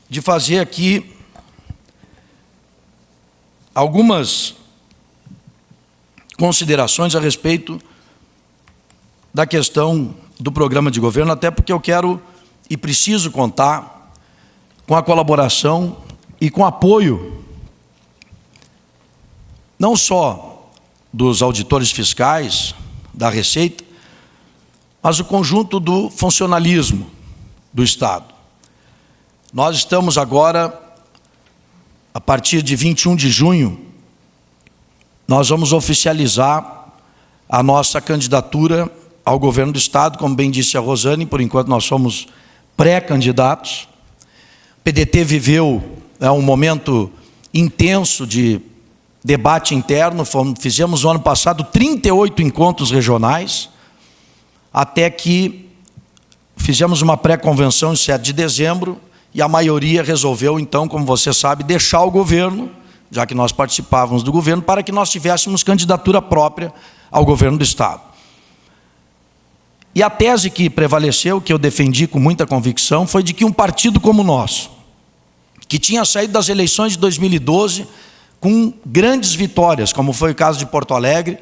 de fazer aqui algumas considerações a respeito da questão do programa de governo, até porque eu quero e preciso contar com a colaboração e com apoio não só dos auditores fiscais, da Receita, mas o conjunto do funcionalismo do Estado. Nós estamos agora, a partir de 21 de junho, nós vamos oficializar a nossa candidatura ao governo do Estado, como bem disse a Rosane, por enquanto nós somos pré-candidatos. O PDT viveu um momento intenso de debate interno, fizemos no ano passado 38 encontros regionais, até que fizemos uma pré-convenção em 7 de dezembro, e a maioria resolveu, então, como você sabe, deixar o governo, já que nós participávamos do governo, para que nós tivéssemos candidatura própria ao governo do Estado. E a tese que prevaleceu, que eu defendi com muita convicção, foi de que um partido como o nosso, que tinha saído das eleições de 2012 com grandes vitórias, como foi o caso de Porto Alegre,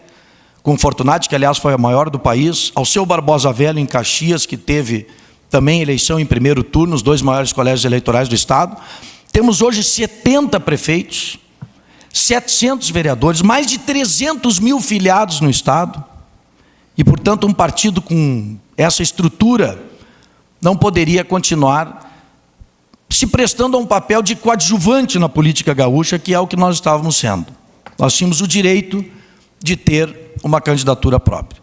com Fortunati, que aliás foi a maior do país, Alceu Barbosa Velho em Caxias, que teve também eleição em primeiro turno, os 2 maiores colégios eleitorais do Estado. Temos hoje 70 prefeitos, 700 vereadores, mais de 300 mil filiados no Estado, e, portanto, um partido com essa estrutura não poderia continuar se prestando a um papel de coadjuvante na política gaúcha, que é o que nós estávamos sendo. Nós tínhamos o direito de ter uma candidatura própria.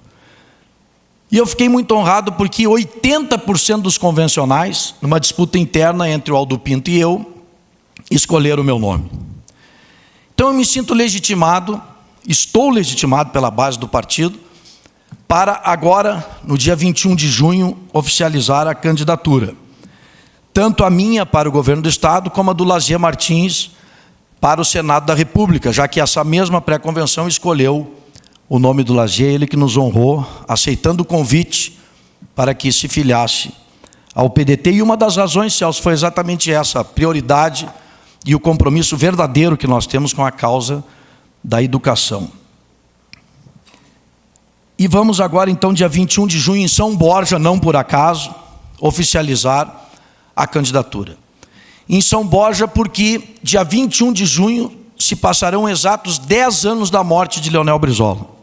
E eu fiquei muito honrado porque 80% dos convencionais, numa disputa interna entre o Aldo Pinto e eu, escolheram o meu nome. Então eu me sinto legitimado, estou legitimado pela base do partido, para agora, no dia 21 de junho, oficializar a candidatura. Tanto a minha para o governo do Estado, como a do Lazier Martins para o Senado da República, já que essa mesma pré-convenção escolheu o nome do Lazier, ele que nos honrou, aceitando o convite para que se filiasse ao PDT. E uma das razões, Celso, foi exatamente essa, a prioridade e o compromisso verdadeiro que nós temos com a causa da educação. E vamos agora, então, dia 21 de junho, em São Borja, não por acaso, oficializar a candidatura. Em São Borja, porque dia 21 de junho se passarão exatos 10 anos da morte de Leonel Brizola.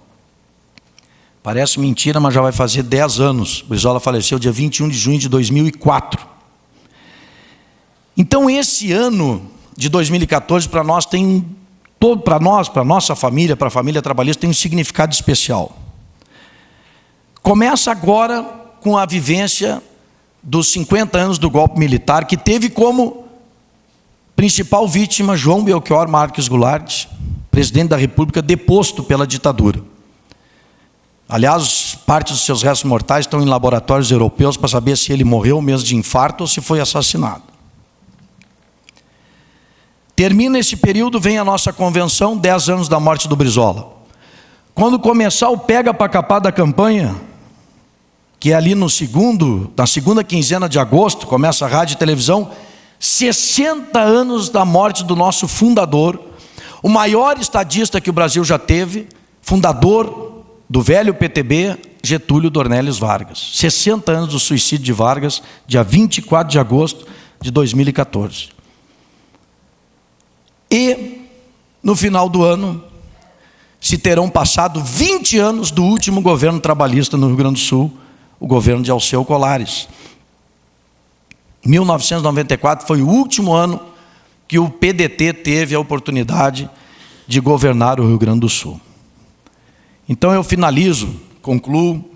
Parece mentira, mas já vai fazer 10 anos. Brizola faleceu dia 21 de junho de 2004. Então, esse ano de 2014, para nós tem para a nossa família, para a família trabalhista, tem um significado especial. Começa agora com a vivência dos 50 anos do golpe militar, que teve como principal vítima João Belchior Marques Goulart, presidente da República, deposto pela ditadura. Aliás, parte dos seus restos mortais estão em laboratórios europeus para saber se ele morreu mesmo de infarto ou se foi assassinado. Termina esse período, vem a nossa convenção, 10 anos da morte do Brizola. Quando começar o pega para capar da campanha, que é ali na segunda quinzena de agosto, começa a rádio e televisão, 60 anos da morte do nosso fundador, o maior estadista que o Brasil já teve, fundador do velho PTB, Getúlio Dornelles Vargas. 60 anos do suicídio de Vargas, dia 24 de agosto de 2014. E, no final do ano, se terão passado 20 anos do último governo trabalhista no Rio Grande do Sul, o governo de Alceu Colares. 1994 foi o último ano que o PDT teve a oportunidade de governar o Rio Grande do Sul. Então eu finalizo, concluo,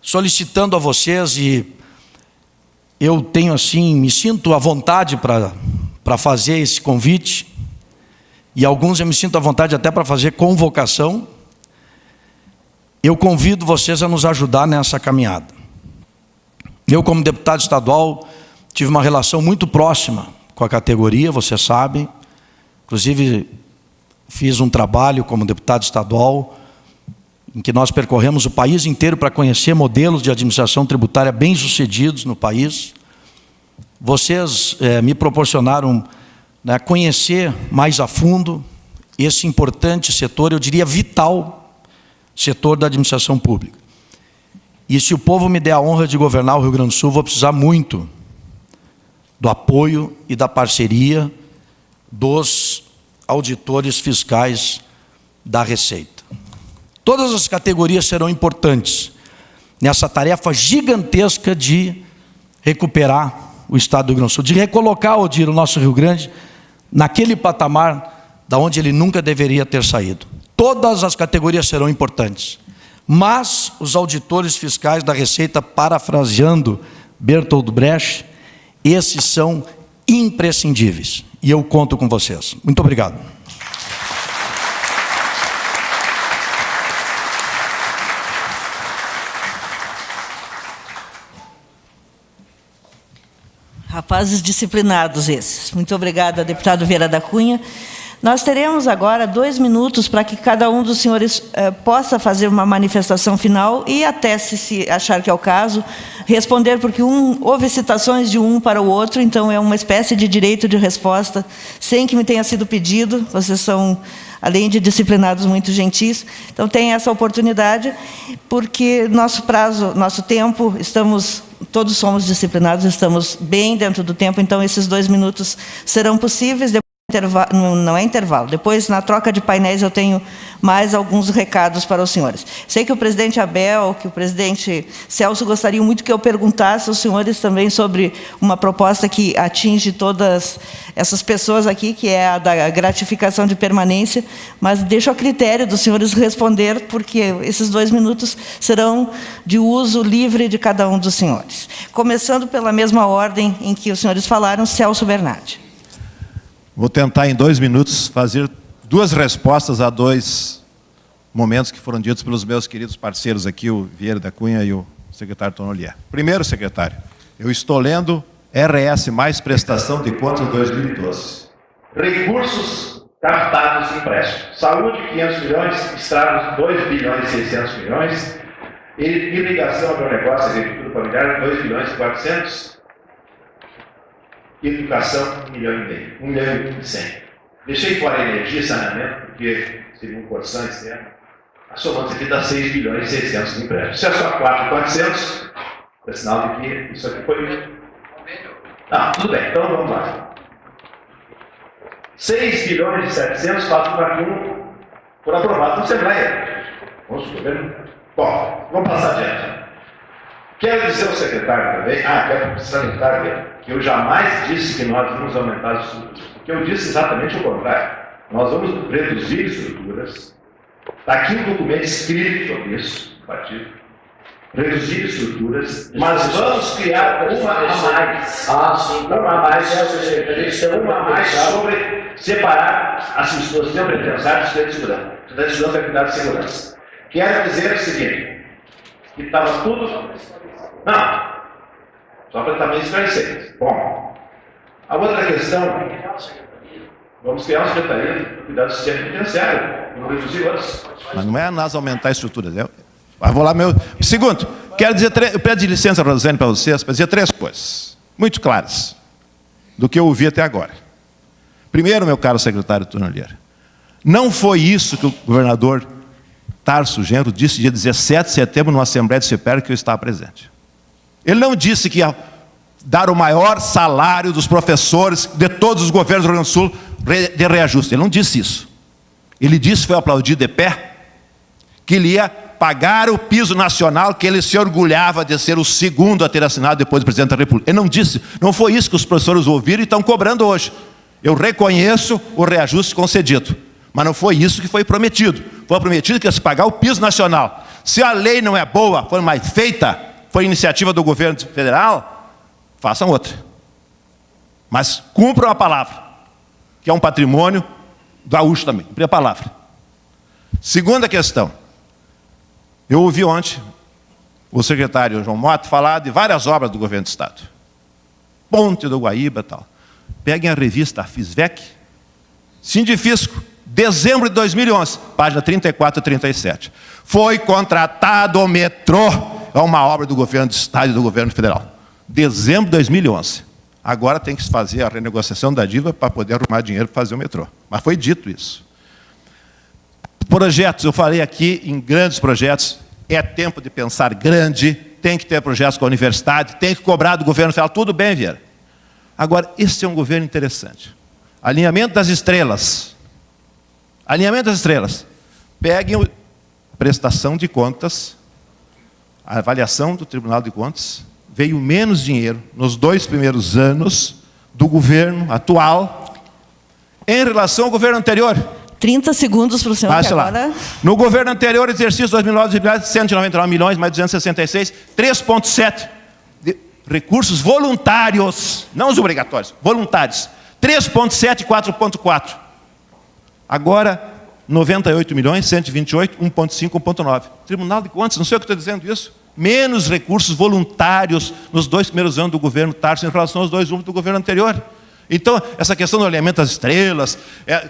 solicitando a vocês, e eu tenho assim, me sinto à vontade para fazer esse convite, e alguns eu me sinto à vontade até para fazer convocação. Eu convido vocês a nos ajudar nessa caminhada. Eu, como deputado estadual, tive uma relação muito próxima com a categoria, vocês sabem. Inclusive, fiz um trabalho como deputado estadual, em que nós percorremos o país inteiro para conhecer modelos de administração tributária bem-sucedidos no país. Vocês me proporcionaram conhecer mais a fundo esse importante setor, eu diria vital, setor da administração pública. E se o povo me der a honra de governar o Rio Grande do Sul, vou precisar muito do apoio e da parceria dos auditores fiscais da Receita. Todas as categorias serão importantes nessa tarefa gigantesca de recuperar o Estado do Rio Grande do Sul, de recolocar, Odir, o nosso Rio Grande naquele patamar da onde ele nunca deveria ter saído. Todas as categorias serão importantes, mas os auditores fiscais da Receita, parafraseando Bertold Brecht, esses são imprescindíveis, e eu conto com vocês. Muito obrigado. Rapazes disciplinados esses. Muito obrigada, deputado Vieira da Cunha. Nós teremos agora 2 minutos para que cada um dos senhores possa fazer uma manifestação final e até, se achar que é o caso, responder, porque houve citações de um para o outro, então é uma espécie de direito de resposta, sem que me tenha sido pedido. Vocês são, além de disciplinados, muito gentis. Então, tem essa oportunidade, porque nosso prazo, nosso tempo, todos somos disciplinados, estamos bem dentro do tempo, então esses 2 minutos serão possíveis. Não é intervalo. Depois, na troca de painéis, eu tenho mais alguns recados para os senhores. Sei que o presidente Abel, que o presidente Celso gostariam muito que eu perguntasse aos senhores também sobre uma proposta que atinge todas essas pessoas aqui, que é a da gratificação de permanência, mas deixo a critério dos senhores responder, porque esses 2 minutos serão de uso livre de cada um dos senhores. Começando pela mesma ordem em que os senhores falaram, Celso Bernardi. Vou tentar, em 2 minutos, fazer 2 respostas a 2 momentos que foram ditos pelos meus queridos parceiros aqui, o Vieira da Cunha e o secretário Tonolier. Primeiro, secretário, eu estou lendo RS mais prestação de contas 2012. Recursos captados em empréstimo. Saúde, 500 milhões, estrados, 2 bilhões e 600 milhões, irrigação, agronegócio e agricultura familiar, 2 bilhões e 400. Educação, 1,5 milhão, 1 milhão e 100. Deixei fora a energia e saneamento, porque seria um corção externo. A somando aqui dá 6 bilhões e 600 de empréstimo. Se é só 4,400, é sinal de que isso aqui foi... Ah, tudo bem, então vamos lá. 6 bilhões e 700, 4,41 foram aprovados na Assembleia. Vamos governo. Bom, vamos passar adiante. Quero dizer ao secretário também, quero salientar que eu jamais disse que nós vamos aumentar as estruturas, porque eu disse exatamente o contrário. Nós vamos reduzir estruturas. Está aqui um documento escrito sobre isso, do partido. reduzir estruturas, mas vamos criar uma a mais. Uma a mais, uma a mais sobre separar as pessoas que penitenciários do sistema de segurança. O sistema de segurança é cuidar de segurança. Quero dizer o seguinte, que estava tudo... Não, só para também esclarecer. Bom, a outra questão, vamos criar uma secretaria de cuidar do sistema penitenciário, não reduzir outros. Mas não é nós aumentar a estrutura. Vou lá, Segundo, quero pedir licença, Rosane, para vocês, para dizer 3 coisas, muito claras, do que eu ouvi até agora. Primeiro, meu caro secretário Tonolheira, não foi isso que o governador Tarso Genro disse dia 17 de setembro, numa Assembleia de CEPER, que eu estava presente. Ele não disse que ia dar o maior salário dos professores de todos os governos do Rio Grande do Sul de reajuste. Ele não disse isso. Ele disse, foi aplaudido de pé, que ele ia pagar o piso nacional, que ele se orgulhava de ser o segundo a ter assinado depois do presidente da República. Ele não disse, não foi isso que os professores ouviram e estão cobrando hoje. Eu reconheço o reajuste concedido, mas não foi isso que foi prometido. Foi prometido que ia se pagar o piso nacional. Se a lei não é boa, foi mais feita, foi iniciativa do governo federal, façam outra. Mas cumpram a palavra, que é um patrimônio gaúcho também. Cumprir a palavra. Segunda questão. Eu ouvi ontem o secretário João Mota falar de várias obras do governo do Estado. Ponte do Guaíba e tal. Peguem a revista FISVEC, Sindifisco, dezembro de 2011, página 34 e 37. Foi contratado o metrô, é uma obra do governo do Estado e do governo federal. Dezembro de 2011. Agora tem que se fazer a renegociação da dívida para poder arrumar dinheiro para fazer o metrô. Mas foi dito isso. Projetos, eu falei aqui em grandes projetos, é tempo de pensar grande, tem que ter projetos com a universidade, tem que cobrar do governo federal, tudo bem, Vieira. Agora, esse é um governo interessante. Alinhamento das estrelas. Alinhamento das estrelas. Peguem a prestação de contas, a avaliação do Tribunal de Contas, veio menos dinheiro nos 2 primeiros anos do governo atual em relação ao governo anterior. 30 segundos para o senhor, que agora... No governo anterior, exercício 2009, 199 milhões, mais 266, 3,7 de recursos voluntários, não os obrigatórios, voluntários. 3,7 e 4,4. Agora, 98 milhões, 128, 1,5, 1,9. Tribunal de Contas, não sei o que estou dizendo isso. Menos recursos voluntários nos 2 primeiros anos do governo Tarso em relação aos 2 últimos do governo anterior. Então, essa questão do alinhamento das estrelas,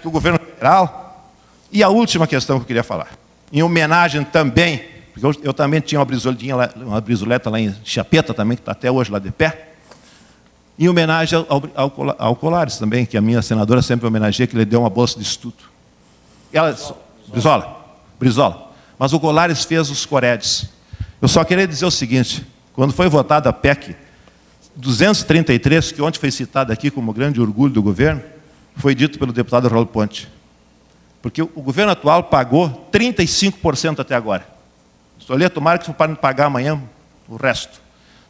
que o governo federal... E a última questão que eu queria falar, em homenagem também, porque eu também tinha uma brisoleta lá em Chapeta também, que está até hoje lá de pé, em homenagem ao Colares também, que a minha senadora sempre homenageia, que ele deu uma bolsa de estudo. Ela, Brizola, mas o Colares fez os Coredes. Eu só queria dizer o seguinte, quando foi votada a PEC 233, que ontem foi citada aqui como grande orgulho do governo, foi dito pelo deputado Raul Ponte. Porque o governo atual pagou 35% até agora. Estou tomara que para pagar amanhã o resto.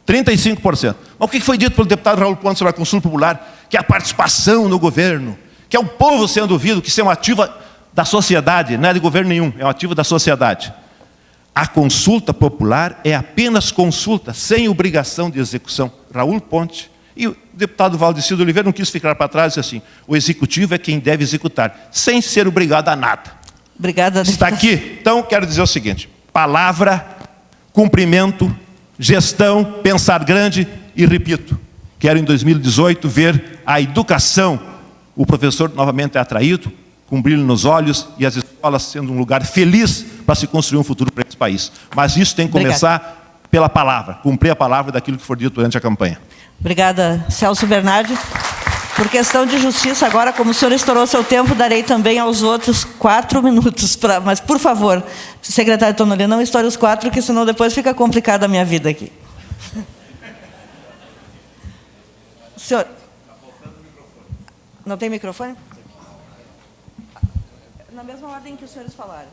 35%. Mas o que foi dito pelo deputado Raul Ponte sobre a consulta popular? Que é a participação no governo, que é o povo sendo ouvido, que isso é uma ativa da sociedade, não é de governo nenhum, é um ativo da sociedade. A consulta popular é apenas consulta, sem obrigação de execução. Raul Ponte. E o deputado Valdecido Oliveira não quis ficar para trás e disse assim, o executivo é quem deve executar, sem ser obrigado a nada. Obrigada. Está aqui. Então, quero dizer o seguinte, palavra, cumprimento, gestão, pensar grande e, repito, quero em 2018 ver a educação, o professor novamente é atraído, com brilho nos olhos e as escolas sendo um lugar feliz para se construir um futuro para esse país. Mas isso tem que começar pela palavra, cumprir a palavra daquilo que for dito durante a campanha. Obrigada, Celso Bernardi. Por questão de justiça, agora, como o senhor estourou seu tempo, darei também aos outros 4 minutos. Mas, por favor, secretário Tonolheira, não estoure os 4, porque senão depois fica complicada a minha vida aqui. Senhor... Não tem microfone? Na mesma ordem que os senhores falaram.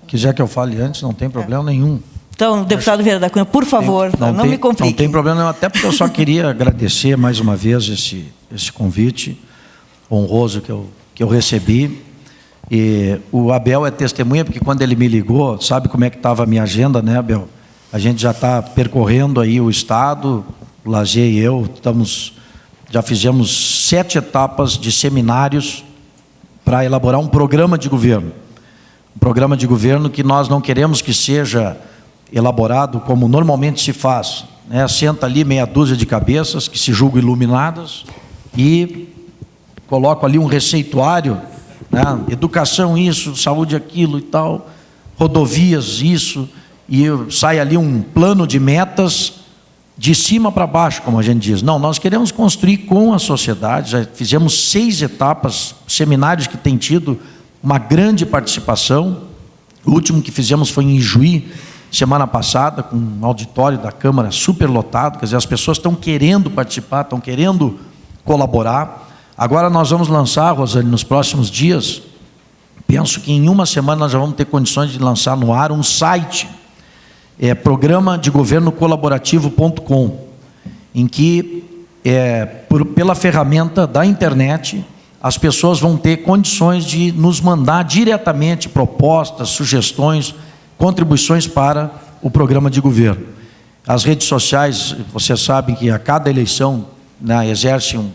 Quiser que eu fale antes, não tem problema nenhum. Então, deputado Vieira da Cunha, por favor, não me complique. Não tem problema nenhum, até porque eu só queria agradecer mais uma vez esse convite honroso que eu recebi E o Abel é testemunha, porque quando ele me ligou, sabe como é que estava a minha agenda, né, Abel? A gente já está percorrendo aí o Estado, o Lazier e eu, já fizemos 7 etapas de seminários para elaborar um programa de governo. Um programa de governo que nós não queremos que seja elaborado como normalmente se faz, né? Senta ali meia dúzia de cabeças que se julgam iluminadas e coloca ali um receituário, né? Educação isso, saúde aquilo e tal, rodovias isso, e sai ali um plano de metas de cima para baixo, como a gente diz. Não, nós queremos construir com a sociedade. Já fizemos 6 etapas, seminários que têm tido uma grande participação. O último que fizemos foi em Ijuí, semana passada, com um auditório da Câmara superlotado. Quer dizer, as pessoas estão querendo participar, estão querendo colaborar. Agora nós vamos lançar, Rosane, nos próximos dias, penso que em uma semana nós já vamos ter condições de lançar no ar um site, programa de governo colaborativo.com, em que, pela ferramenta da internet, as pessoas vão ter condições de nos mandar diretamente propostas, sugestões, contribuições para o programa de governo. As redes sociais, vocês sabem que a cada eleição, né, exerce um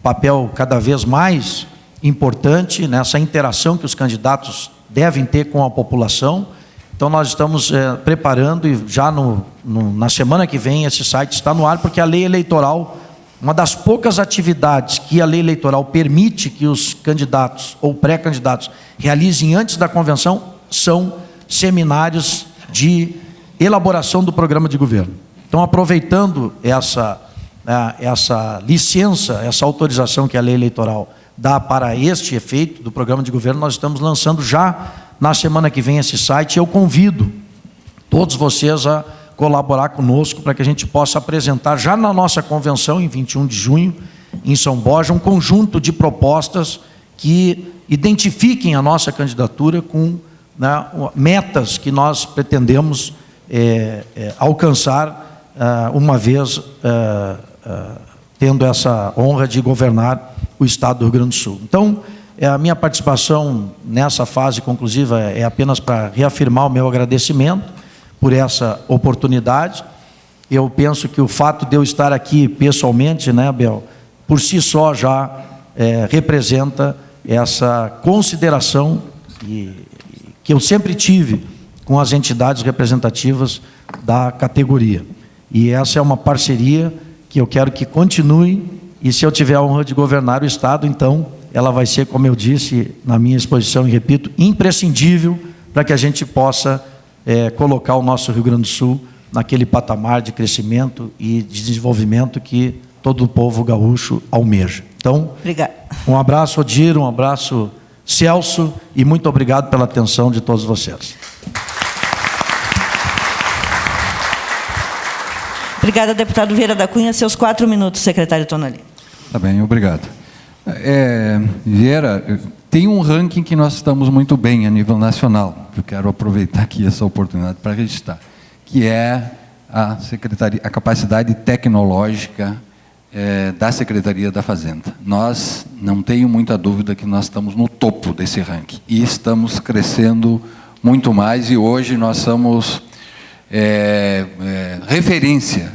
papel cada vez mais importante nessa interação que os candidatos devem ter com a população. Então nós estamos preparando, e já na semana que vem esse site está no ar, porque a lei eleitoral, uma das poucas atividades que a lei eleitoral permite que os candidatos ou pré-candidatos realizem antes da convenção, são seminários de elaboração do programa de governo. Então, aproveitando essa licença, essa autorização que a lei eleitoral dá para este efeito do programa de governo, nós estamos lançando já na semana que vem esse site. Eu convido todos vocês a colaborar conosco para que a gente possa apresentar já na nossa convenção, em 21 de junho, em São Borja, um conjunto de propostas que identifiquem a nossa candidatura com, né, metas que nós pretendemos alcançar uma vez tendo essa honra de governar o Estado do Rio Grande do Sul. Então, a minha participação nessa fase conclusiva é apenas para reafirmar o meu agradecimento por essa oportunidade. Eu penso que o fato de eu estar aqui pessoalmente, né, Abel, por si só já representa essa consideração que eu sempre tive com as entidades representativas da categoria. E essa é uma parceria que eu quero que continue, e se eu tiver a honra de governar o Estado, então ela vai ser, como eu disse na minha exposição, e repito, imprescindível para que a gente possa colocar o nosso Rio Grande do Sul naquele patamar de crescimento e de desenvolvimento que todo o povo gaúcho almeja. Então, obrigado. Um abraço, Odir, um abraço, Celso, e muito obrigado pela atenção de todos vocês. Obrigada, deputado Vieira da Cunha. Seus 4 minutos, secretário Tonali. Tá bem, obrigado. Vieira, tem um ranking que nós estamos muito bem a nível nacional. Eu quero aproveitar aqui essa oportunidade para registrar, que é a capacidade tecnológica da Secretaria da Fazenda. Nós, não tenho muita dúvida que nós estamos no topo desse ranking e estamos crescendo muito mais, e hoje nós somos referência.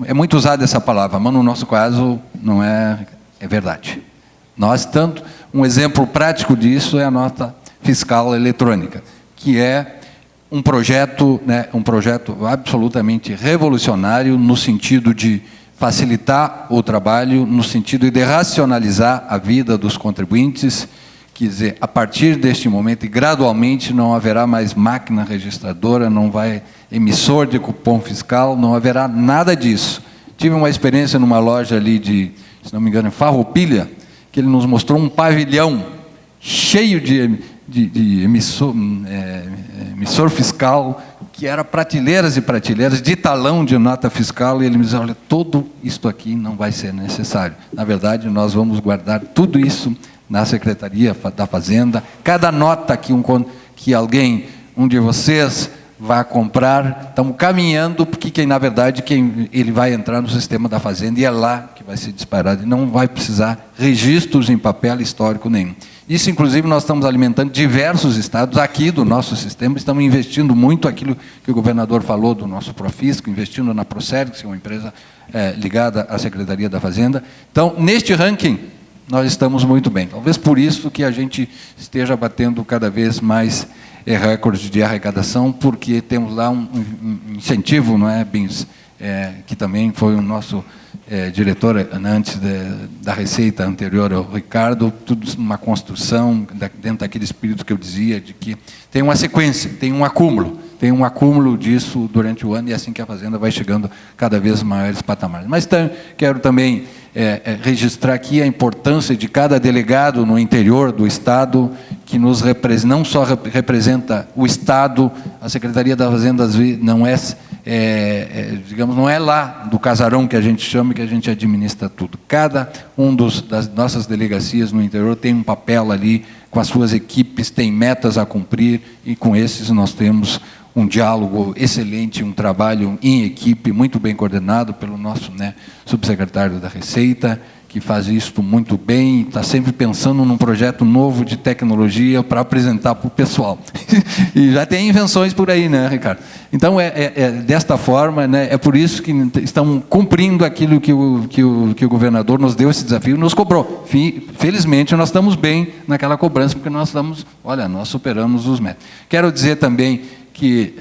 É muito usada essa palavra, mas no nosso caso não é verdade. Nós, um exemplo prático disso é a nota fiscal eletrônica, que é um projeto absolutamente revolucionário no sentido de facilitar o trabalho, no sentido de racionalizar a vida dos contribuintes. Quer dizer, a partir deste momento, e gradualmente, não haverá mais máquina registradora, não vai emissor de cupom fiscal, não haverá nada disso. Tive uma experiência numa loja ali de, se não me engano, Farroupilha, que ele nos mostrou um pavilhão cheio de emissor fiscal, que era prateleiras e prateleiras de talão de nota fiscal, e ele me disse: olha, tudo isto aqui não vai ser necessário. Na verdade, nós vamos guardar tudo isso na Secretaria da Fazenda. Cada nota que alguém, um de vocês, vai comprar, estamos caminhando, porque na verdade ele vai entrar no sistema da Fazenda e é lá que vai ser disparado, e não vai precisar registros em papel histórico nenhum. Isso, inclusive, nós estamos alimentando diversos estados aqui do nosso sistema, estamos investindo muito aquilo que o governador falou do nosso Profisco, investindo na Procergs, que é uma empresa ligada à Secretaria da Fazenda. Então, neste ranking, nós estamos muito bem. Talvez por isso que a gente esteja batendo cada vez mais recordes de arrecadação, porque temos lá um incentivo, não é, Bins, que também foi o nosso diretor antes da Receita anterior ao Ricardo, tudo uma construção dentro daquele espírito que eu dizia, de que tem uma sequência, tem um acúmulo disso durante o ano, e assim que a Fazenda vai chegando cada vez maiores patamares. Mas quero também registrar aqui a importância de cada delegado no interior do Estado, que nos não só representa o Estado, a Secretaria da Fazenda não digamos, não é lá do casarão que a gente chama, que a gente administra tudo. Cada das nossas delegacias no interior tem um papel ali com as suas equipes, tem metas a cumprir, e com esses nós temos um diálogo excelente, um trabalho em equipe muito bem coordenado pelo nosso subsecretário da Receita, que faz isso muito bem, está sempre pensando num projeto novo de tecnologia para apresentar para o pessoal. E já tem invenções por aí, né, Ricardo? Então, desta forma, né, é por isso que estão cumprindo aquilo que o governador nos deu esse desafio, nos cobrou. Felizmente, nós estamos bem naquela cobrança, porque nós superamos os métodos. Quero dizer também que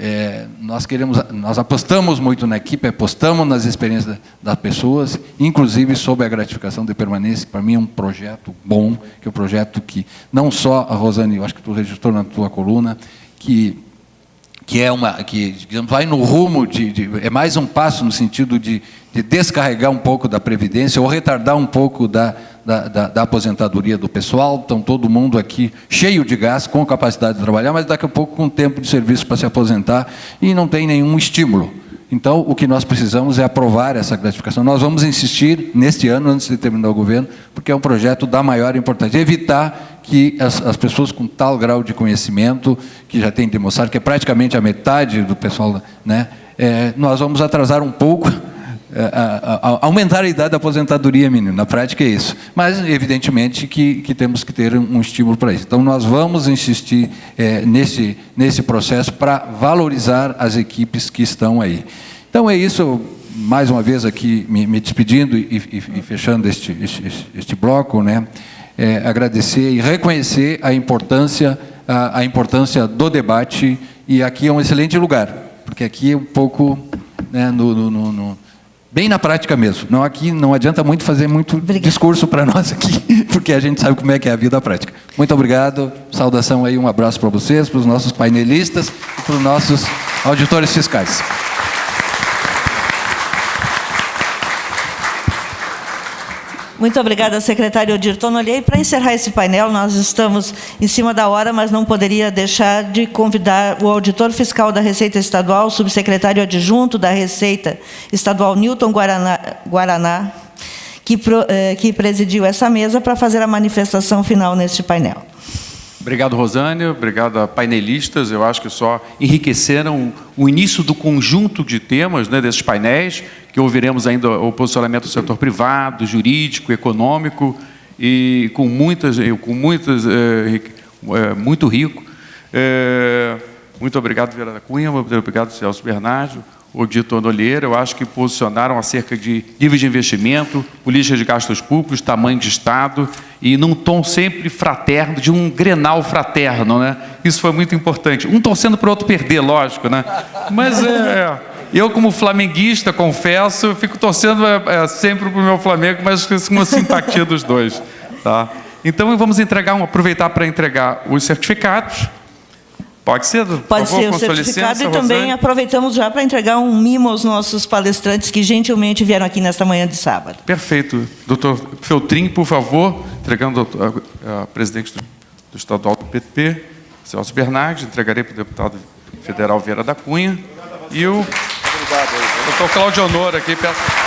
nós apostamos muito na equipe, apostamos nas experiências das pessoas, inclusive sobre a gratificação de permanência, que para mim é um projeto bom, que é um projeto que não só a Rosane, eu acho que tu registrou na tua coluna, que digamos, vai no rumo é mais um passo no sentido de descarregar um pouco da Previdência ou retardar um pouco da aposentadoria do pessoal. Então, todo mundo aqui cheio de gás, com capacidade de trabalhar, mas daqui a pouco com tempo de serviço para se aposentar e não tem nenhum estímulo. Então, o que nós precisamos é aprovar essa gratificação. Nós vamos insistir neste ano, antes de terminar o governo, porque é um projeto da maior importância. Evitar que as pessoas com tal grau de conhecimento, que já tem demonstrado que é praticamente a metade do pessoal, né, nós vamos atrasar um pouco, aumentar a idade da aposentadoria mínima. Na prática é isso. Mas, evidentemente, que temos que ter um estímulo para isso. Então, nós vamos insistir nesse processo para valorizar as equipes que estão aí. Então, é isso. Mais uma vez aqui, me despedindo e fechando este bloco, né? Agradecer e reconhecer a importância do debate, e aqui é um excelente lugar, porque aqui é um pouco, né, bem na prática mesmo. Aqui não adianta muito fazer muito discurso para nós aqui, porque a gente sabe como é que é a vida prática. Muito obrigado, saudação aí, um abraço para vocês, para os nossos painelistas e para os nossos auditores fiscais. Muito obrigada, secretário Odir Tonolê. E para encerrar esse painel, nós estamos em cima da hora, mas não poderia deixar de convidar o auditor fiscal da Receita Estadual, subsecretário adjunto da Receita Estadual, Newton Guaraná, que presidiu essa mesa, para fazer a manifestação final neste painel. Obrigado, Rosane. Obrigado a painelistas. Eu acho que só enriqueceram o início do conjunto de temas, né, desses painéis, que ouviremos ainda o posicionamento do setor privado, jurídico, econômico, e muito rico. Muito obrigado, Vieira da Cunha, muito obrigado, Celso Bernardo, Odir Tonolê. Eu acho que posicionaram acerca de níveis de investimento, política de gastos públicos, tamanho de Estado, e num tom sempre fraterno, de um Grenal fraterno, né? Isso foi muito importante. Um torcendo para o outro perder, lógico, né? Mas eu, como flamenguista, confesso, fico torcendo sempre para o meu Flamengo, mas com uma simpatia dos dois. Tá? Então, vamos aproveitar para entregar os certificados. Pode ser? Pode ser o certificado, e também aproveitamos já para entregar um mimo aos nossos palestrantes que gentilmente vieram aqui nesta manhã de sábado. Perfeito. Doutor Feltrin, por favor, entregando a presidente do estadual do PP, Celso Bernardi, entregarei para o deputado federal Vieira da Cunha. E o doutor Claudio Honor aqui, peço.